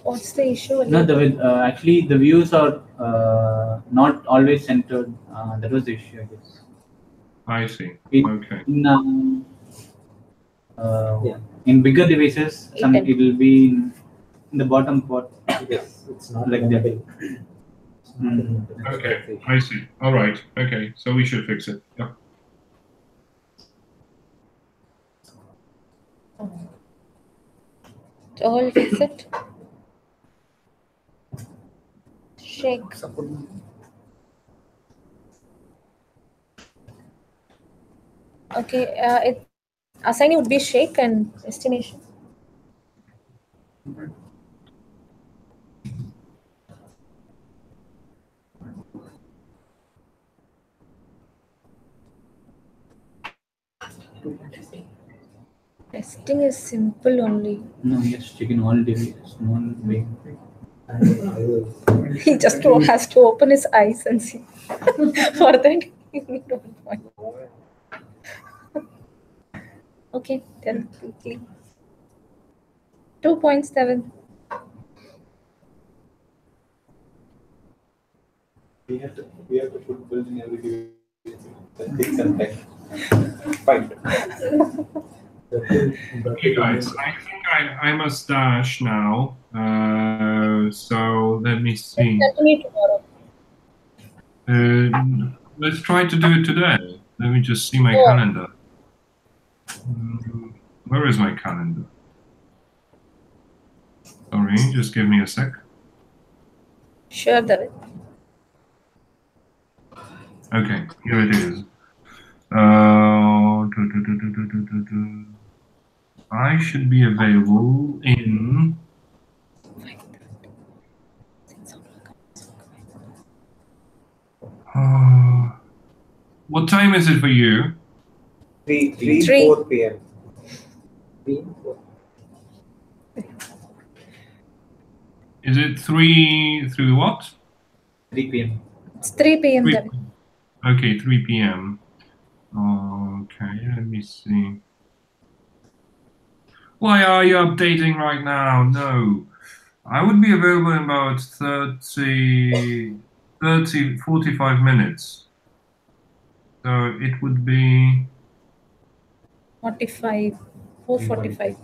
What's the issue? No, actually the views are not always centered. That was the issue, I guess. I see. Okay. In bigger devices, it will be in the bottom part. Yes, it's not like that. Okay, I see. All right. Okay, so we should fix it. Yep. All fix it. Shake. Okay, it assigning would be shake and estimation. Testing is simple only. No, just checking all devices, one way. He just has to open his eyes and see. For that, you need 1 point. Okay, tell quickly. 2.7. We have to put build in every device. That takes some time. Fine. Okay, guys, I think I must dash now. So let me see. Continue tomorrow. Let's try to do it today. Let me just see my calendar. Where is my calendar? Sorry, just give me a sec. Sure, David. Okay, here it is. I should be available in. What time is it for you? 4 p.m. 3, 4. Is it 3 what? 3 p.m. It's 3 p.m. 3 David. Okay, 3 p.m. Okay, let me see. Why are you updating right now? No. I would be available in about 45 minutes. So it would be 45. 4:45.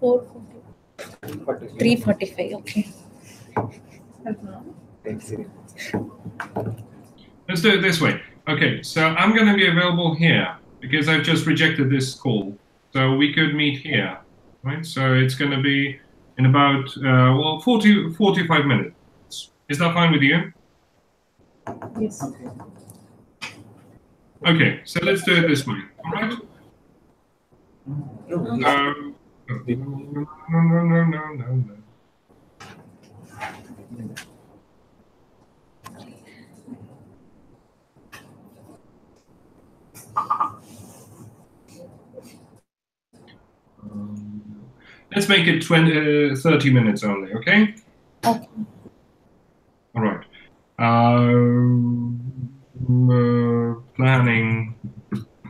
4:40. 3:45. Okay. Let's do it this way. Okay, so I'm going to be available here because I've just rejected this call. So we could meet here, right? So it's going to be in about 45 minutes. Is that fine with you? Yes. Okay, so let's do it this way. All right? No. Let's make it 30 minutes only, okay? Okay. All right. Planning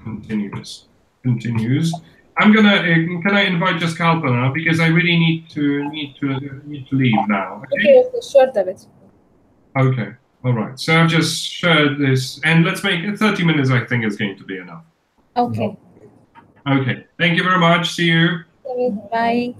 continues. I'm gonna. Can I invite just Kalpa now because I really need to leave now. Okay. Okay, sure, David. Okay. All right. So I've just shared this, and let's make it 30 minutes. I think is going to be enough. Okay. Okay. Thank you very much. See you. Bye.